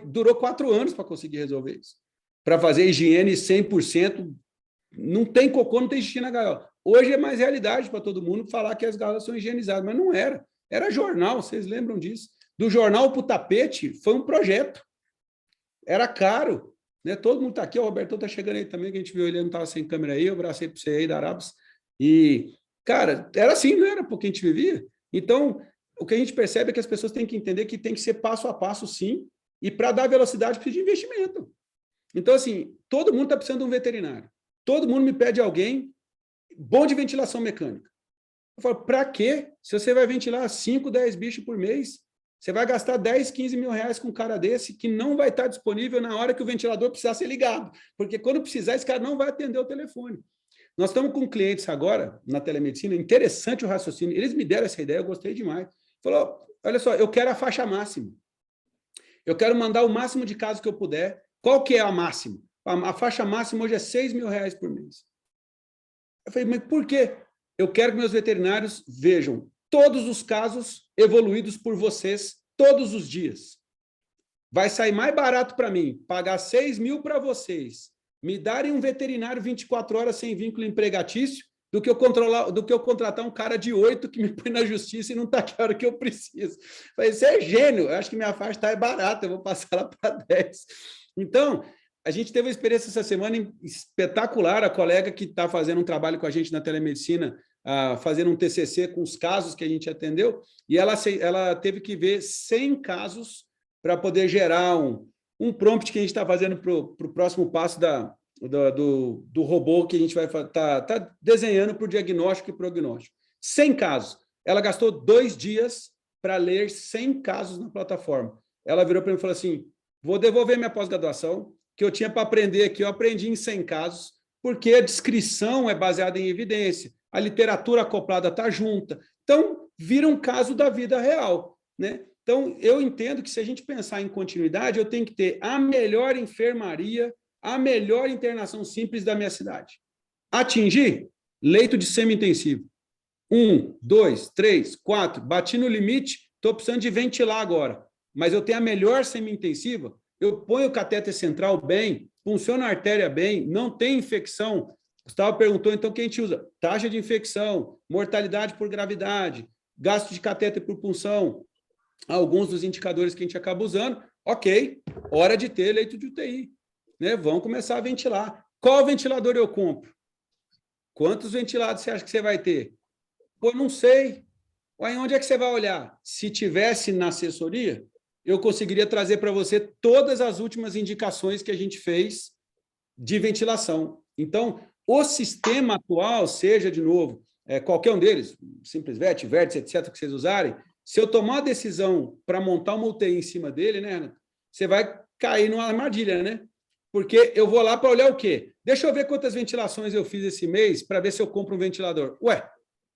durou 4 anos para conseguir resolver isso. Para fazer higiene 100%, não tem cocô, não tem xixi na gaiola. Hoje é mais realidade para todo mundo falar que as gaiolas são higienizadas, mas não era. Era jornal, vocês lembram disso? Do jornal para o tapete, foi um projeto. Era caro. Né? Todo mundo está aqui, o Robertão está chegando aí também, que a gente viu ele não estava sem câmera aí, eu abracei para você aí da Arabs. E, cara, era assim, não era porque a gente vivia. Então, o que a gente percebe é que as pessoas têm que entender que tem que ser passo a passo, sim, e para dar velocidade precisa de investimento. Então, assim, todo mundo está precisando de um veterinário. Todo mundo me pede alguém bom de ventilação mecânica. Eu falo, para quê? Se você vai ventilar 5, 10 bichos por mês, você vai gastar 10, 15 mil reais com um cara desse que não vai estar disponível na hora que o ventilador precisar ser ligado. Porque quando precisar, esse cara não vai atender o telefone. Nós estamos com clientes agora, na telemedicina, interessante o raciocínio. Eles me deram essa ideia, eu gostei demais. Falou, olha só, eu quero a faixa máxima. Eu quero mandar o máximo de casos que eu puder. Qual que é a máxima? A faixa máxima hoje é 6 mil reais por mês. Eu falei, mas por quê? Eu quero que meus veterinários vejam todos os casos evoluídos por vocês todos os dias. Vai sair mais barato para mim pagar 6 mil para vocês, me darem um veterinário 24 horas sem vínculo empregatício, do que eu contratar um cara de 8 que me põe na justiça e não está aqui a hora que eu preciso. Falei, isso é gênio, eu acho que minha faixa está barata, eu vou passar ela para 10. Então, a gente teve uma experiência essa semana espetacular, a colega que está fazendo um trabalho com a gente na telemedicina, fazendo um TCC com os casos que a gente atendeu, e ela teve que ver 100 casos para poder gerar um prompt que a gente está fazendo para o próximo passo do robô que a gente vai tá desenhando para o diagnóstico e prognóstico. 100 casos. Ela gastou 2 dias para ler 100 casos na plataforma. Ela virou para mim e falou assim, vou devolver minha pós-graduação, que eu tinha para aprender aqui, eu aprendi em 100 casos, porque a descrição é baseada em evidência, a literatura acoplada está junta. Então, vira um caso da vida real, né? Então, eu entendo que se a gente pensar em continuidade, eu tenho que ter a melhor enfermaria, a melhor internação simples da minha cidade. Atingir leito de semi-intensivo. 1, 2, 3, 4, bati no limite, estou precisando de ventilar agora, mas eu tenho a melhor semi-intensiva, eu ponho o catéter central bem, funciona a artéria bem, não tem infecção. Gustavo perguntou, então, o que a gente usa? Taxa de infecção, mortalidade por gravidade, gasto de catéter por punção. alguns dos indicadores que a gente acaba usando. Ok, hora de ter leito de UTI. Né? Vamos começar a ventilar. Qual ventilador eu compro? Quantos ventilados você acha que você vai ter? Pô, não sei. Aí onde é que você vai olhar? Se tivesse na assessoria, eu conseguiria trazer para você todas as últimas indicações que a gente fez de ventilação. Então, o sistema atual, seja, de novo, qualquer um deles, SimplesVet, Vértice, etc., que vocês usarem, se eu tomar a decisão para montar uma UTI em cima dele, né, você vai cair numa armadilha, né? Porque eu vou lá para olhar o quê? Deixa eu ver quantas ventilações eu fiz esse mês para ver se eu compro um ventilador. Ué,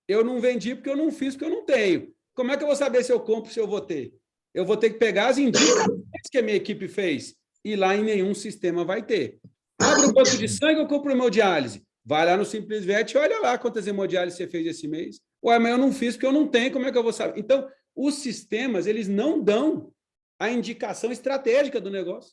eu não vendi porque eu não fiz, porque eu não tenho. Como é que eu vou saber se eu compro, se eu vou ter? Eu vou ter que pegar as indicações que a minha equipe fez e lá em nenhum sistema vai ter. Abre um banco de sangue, eu compro hemodiálise. Vai lá no SimplesVet e olha lá quantas hemodiálises você fez esse mês. Ué, mas eu não fiz porque eu não tenho, como é que eu vou saber? Então, os sistemas, eles não dão a indicação estratégica do negócio.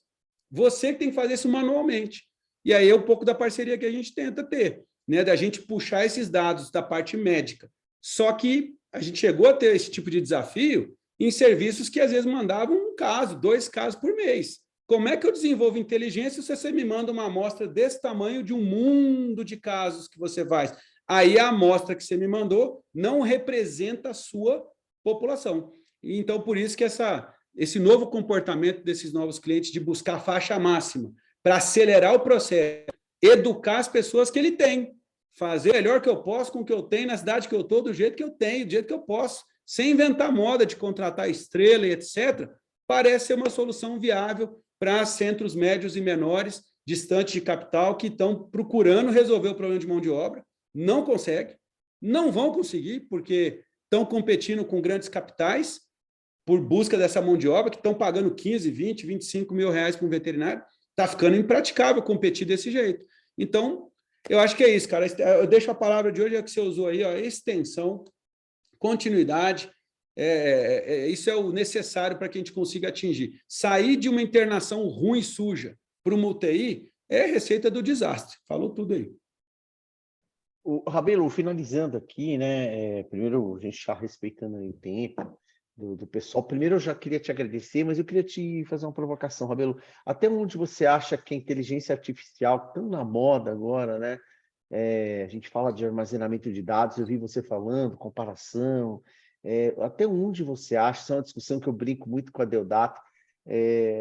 Você que tem que fazer isso manualmente. E aí é um pouco da parceria que a gente tenta ter, né? Da gente puxar esses dados da parte médica. Só que a gente chegou a ter esse tipo de desafio em serviços que às vezes mandavam um caso, 2 casos por mês. Como é que eu desenvolvo inteligência se você me manda uma amostra desse tamanho de um mundo de casos que você faz? Aí a amostra que você me mandou não representa a sua população. Então, por isso que esse novo comportamento desses novos clientes de buscar faixa máxima para acelerar o processo, educar as pessoas que ele tem, fazer o melhor que eu posso com o que eu tenho na cidade que eu estou, do jeito que eu tenho, do jeito que eu posso, sem inventar moda de contratar estrela e etc., parece ser uma solução viável para centros médios e menores, distantes de capital, que estão procurando resolver o problema de mão de obra, não conseguem, não vão conseguir, porque estão competindo com grandes capitais por busca dessa mão de obra, que estão pagando 15, 20, 25 mil reais para um veterinário. Está ficando impraticável competir desse jeito. Então, eu acho que é isso, cara. Eu deixo a palavra de hoje, é que você usou aí, ó, extensão, continuidade. Isso é o necessário para que a gente consiga atingir. Sair de uma internação ruim e suja para uma UTI é receita do desastre. Falou tudo aí. O Rabelo, finalizando aqui, né? Primeiro, a gente está respeitando o tempo do pessoal. Primeiro, eu já queria te agradecer, mas eu queria te fazer uma provocação, Rabelo. Até onde você acha que a inteligência artificial, tão na moda agora, né? A gente fala de armazenamento de dados, eu vi você falando, comparação. Até onde você acha, isso é uma discussão que eu brinco muito com a Deodato,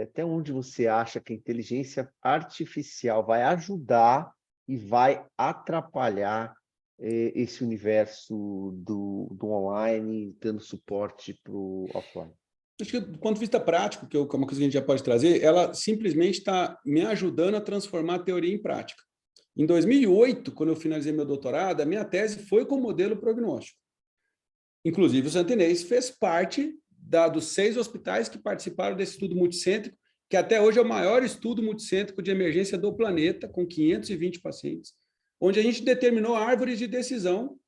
até onde você acha que a inteligência artificial vai ajudar e vai atrapalhar esse universo do online, dando suporte para o offline? Acho que, do ponto de vista prático, que é uma coisa que a gente já pode trazer, ela simplesmente está me ajudando a transformar a teoria em prática. Em 2008, quando eu finalizei meu doutorado, a minha tese foi com o modelo prognóstico. Inclusive, o Santa Inês fez parte dos 6 hospitais que participaram desse estudo multicêntrico, que até hoje é o maior estudo multicêntrico de emergência do planeta, com 520 pacientes, onde a gente determinou árvores de decisão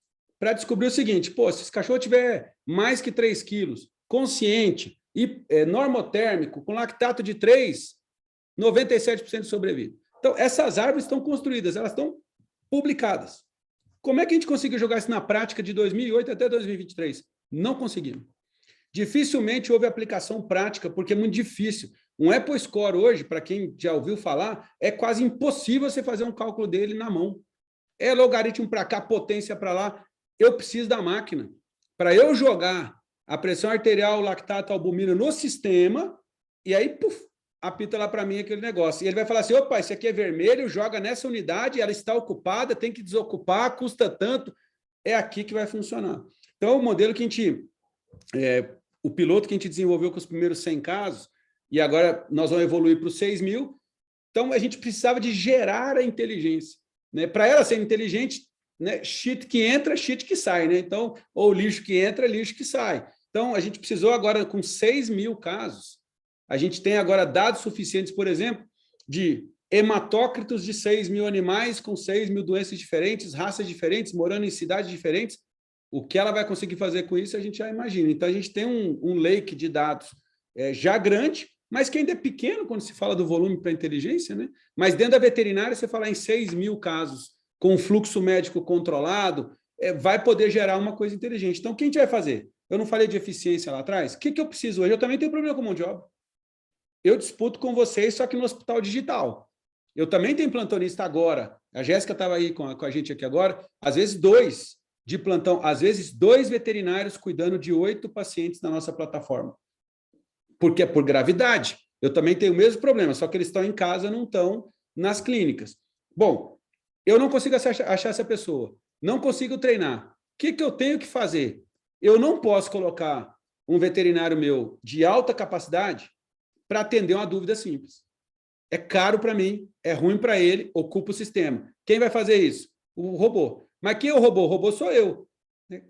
para descobrir o seguinte: pô, se esse cachorro tiver mais que 3 quilos, consciente e normotérmico, com lactato de 3, 97% de sobrevida. Então, essas árvores estão construídas, elas estão publicadas. Como é que a gente conseguiu jogar isso na prática de 2008 até 2023? Não conseguimos. Dificilmente houve aplicação prática, porque é muito difícil. Um Apple Score hoje, para quem já ouviu falar, é quase impossível você fazer um cálculo dele na mão. É logaritmo para cá, potência para lá. Eu preciso da máquina. Para eu jogar a pressão arterial, lactato, albumina no sistema, e aí, puf, apita lá para mim aquele negócio. E ele vai falar assim: opa, isso aqui é vermelho, joga nessa unidade, ela está ocupada, tem que desocupar, custa tanto. É aqui que vai funcionar. Então, o modelo que a gente... o piloto que a gente desenvolveu com os primeiros 100 casos, e agora nós vamos evoluir para os 6.000. Então, a gente precisava de gerar a inteligência. Né? Para ela ser inteligente, né? Shit que entra, shit que sai. Né? Então, ou lixo que entra, lixo que sai. Então, a gente precisou agora, com 6.000 casos, a gente tem agora dados suficientes, por exemplo, de hematócritos de 6.000 animais com 6.000 doenças diferentes, raças diferentes, morando em cidades diferentes. O que ela vai conseguir fazer com isso, a gente já imagina. Então, a gente tem um lake de dados já grande, mas que ainda é pequeno quando se fala do volume para a inteligência, né? Mas dentro da veterinária, você falar em 6.000 casos com fluxo médico controlado, vai poder gerar uma coisa inteligente. Então, o que a gente vai fazer? Eu não falei de eficiência lá atrás? O que eu preciso hoje? Eu também tenho problema com mão de obra. Eu disputo com vocês, só que no hospital digital. Eu também tenho plantonista agora. A Jéssica estava aí com a gente aqui agora. Às vezes 2 de plantão, às vezes 2 veterinários cuidando de 8 pacientes na nossa plataforma. Porque é por gravidade. Eu também tenho o mesmo problema, só que eles estão em casa, não estão nas clínicas. Bom, eu não consigo achar essa pessoa. Não consigo treinar. O que eu tenho que fazer? Eu não posso colocar um veterinário meu de alta capacidade para atender uma dúvida simples. É caro para mim, é ruim para ele, ocupa o sistema. Quem vai fazer isso? O robô. Mas quem é o robô? O robô sou eu.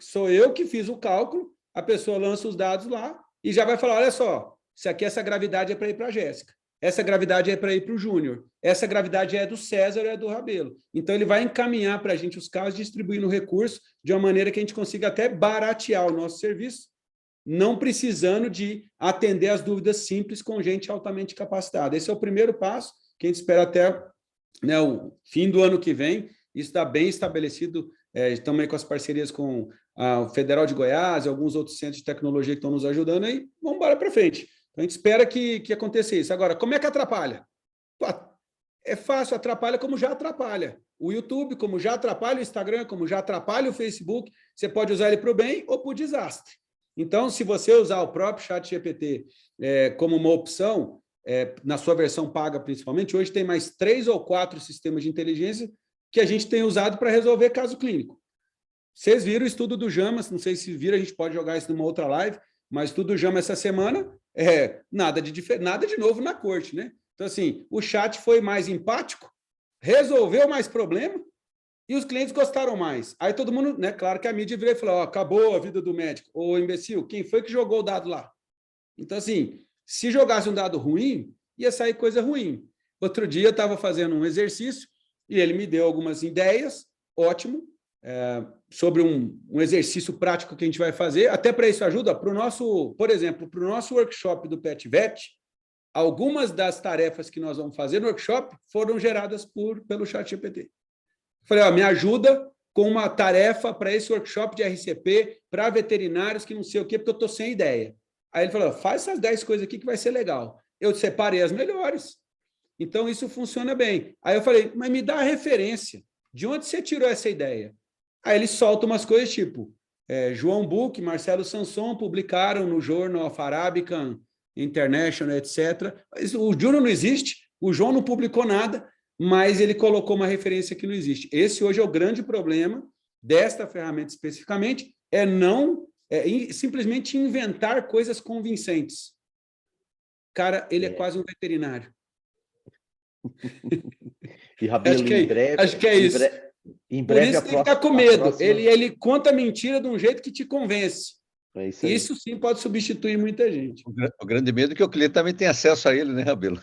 Sou eu que fiz o cálculo, a pessoa lança os dados lá e já vai falar, olha só, isso aqui, essa gravidade é para ir para a Jéssica. Essa gravidade é para ir para o Júnior. Essa gravidade é do César ou é do Rabelo. Então, ele vai encaminhar para a gente os casos, distribuindo o recurso de uma maneira que a gente consiga até baratear o nosso serviço, não precisando de atender as dúvidas simples com gente altamente capacitada. Esse é o primeiro passo, que a gente espera até, né, o fim do ano que vem. Isso está bem estabelecido, também com as parcerias com o Federal de Goiás e alguns outros centros de tecnologia que estão nos ajudando, aí vamos embora para frente. Então, a gente espera que aconteça isso. Agora, como é que atrapalha? É fácil, atrapalha como já atrapalha. O YouTube, como já atrapalha o Instagram, como já atrapalha o Facebook, você pode usar ele para o bem ou para o desastre. Então, se você usar o próprio ChatGPT como uma opção, na sua versão paga principalmente, hoje tem mais 3 ou 4 sistemas de inteligência que a gente tem usado para resolver caso clínico. Vocês viram o estudo do JAMA, não sei se viram, a gente pode jogar isso numa outra live, mas o estudo do JAMA essa semana nada de novo na corte, né? Então, assim, o chat foi mais empático, resolveu mais problema e os clientes gostaram mais. Aí todo mundo, né? Claro que a mídia virou e falou, acabou a vida do médico. Ô, imbecil, quem foi que jogou o dado lá? Então, assim, se jogasse um dado ruim, ia sair coisa ruim. Outro dia eu estava fazendo um exercício e ele me deu algumas ideias, ótimo, sobre um exercício prático que a gente vai fazer. Até para isso ajuda, para o nosso, por exemplo, para o nosso workshop do PetVet, algumas das tarefas que nós vamos fazer no workshop foram geradas pelo ChatGPT. Falei, me ajuda com uma tarefa para esse workshop de RCP, para veterinários que não sei o quê, porque eu estou sem ideia. Aí ele falou, faz essas 10 coisas aqui que vai ser legal. Eu separei as melhores. Então, isso funciona bem. Aí eu falei, mas me dá a referência. De onde você tirou essa ideia? Aí ele solta umas coisas tipo, João Buch, Marcelo Sanson publicaram no Journal of Arabican International, etc. O Júnior não existe, o João não publicou nada, mas ele colocou uma referência que não existe. Esse hoje é o grande problema desta ferramenta especificamente, simplesmente inventar coisas convincentes. Cara, ele é quase um veterinário. E Rabelo, acho que é isso. Em breve, por isso tem que ficar com medo. Ele conta mentira de um jeito que te convence. Isso sim pode substituir muita gente. O grande medo é que o cliente também tem acesso a ele, né, Rabelo?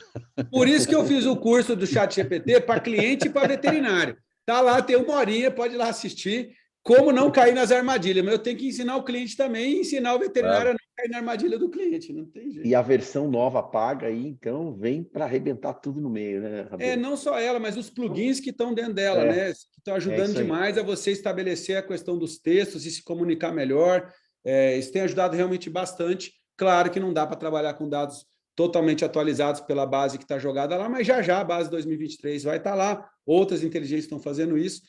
Por isso que eu fiz o curso do ChatGPT para cliente e para veterinário. Tá lá, tem 1 horinha, pode ir lá assistir como não cair nas armadilhas. Mas eu tenho que ensinar o cliente também e ensinar o veterinário a não cair na armadilha do cliente. Não tem jeito. E a versão nova paga aí, então, vem para arrebentar tudo no meio, né, Rabelo? Não só ela, mas os plugins que estão dentro dela, né? Que estão ajudando demais a você estabelecer a questão dos textos e se comunicar melhor. Isso tem ajudado realmente bastante. Claro que não dá para trabalhar com dados totalmente atualizados pela base que está jogada lá, mas já a base 2023 vai estar lá. Outras inteligências estão fazendo isso.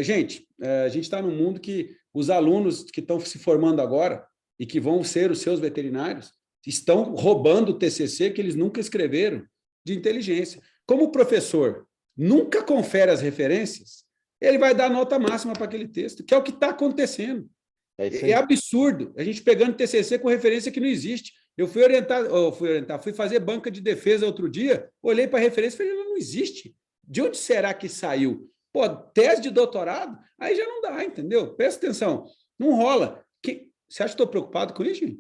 Gente, a gente está num mundo que os alunos que estão se formando agora e que vão ser os seus veterinários estão roubando o TCC que eles nunca escreveram de inteligência. Como o professor nunca confere as referências, ele vai dar nota máxima para aquele texto, que é o que está acontecendo. É absurdo. A gente pegando TCC com referência que não existe. Eu fui fazer banca de defesa outro dia, olhei para a referência e falei, não existe. De onde será que saiu? Pô, tese de doutorado? Aí já não dá, entendeu? Presta atenção. Não rola. Você acha que estou preocupado com isso, gente?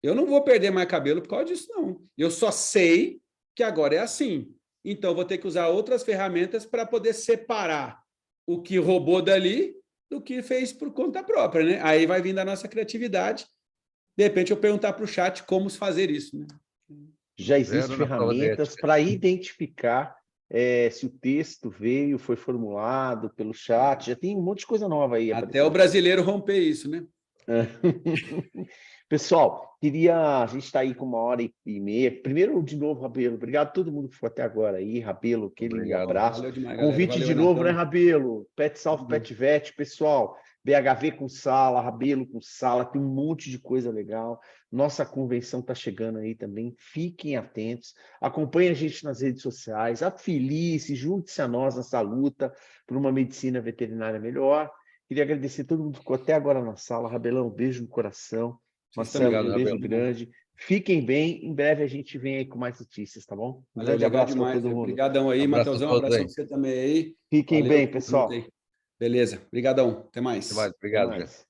Eu não vou perder mais cabelo por causa disso, não. Eu só sei que agora é assim. Então, eu vou ter que usar outras ferramentas para poder separar o que roubou dali do que fez por conta própria, né? Aí vai vindo a nossa criatividade. De repente, eu perguntar para o chat como fazer isso, né? Já existem ferramentas para identificar se o texto foi formulado pelo chat. Já tem um monte de coisa nova aí. Até o brasileiro romper isso, né? Pessoal, a gente está aí com 1h30. Primeiro, de novo, Rabelo, obrigado a todo mundo que ficou até agora aí. Rabelo, aquele Obrigado. abraço. Valeu demais, galera. Convite Valeu, de novo, Renatão. né, Rabelo? Pet South, Pet Vet, pessoal. BHV com sala, Rabelo com sala, tem um monte de coisa legal. Nossa convenção está chegando aí também. Fiquem atentos. Acompanhem a gente nas redes sociais. Afilice, junte-se a nós nessa luta por uma medicina veterinária melhor. Queria agradecer a todo mundo que ficou até agora na sala. Rabelão, um beijo no coração. Marcelo, Obrigado, um beijo Rabelo. grande. Fiquem bem. Em breve a gente vem aí com mais notícias, tá bom? Um Valeu, grande legal abraço para demais. todo mundo. Obrigadão aí, Abraço a Matheusão. todos Abração aí. para você também aí. Fiquem Valeu, bem, tamo pessoal. junto aí. Beleza. Obrigadão. Até mais. Até mais. Até Obrigado, gente. mais.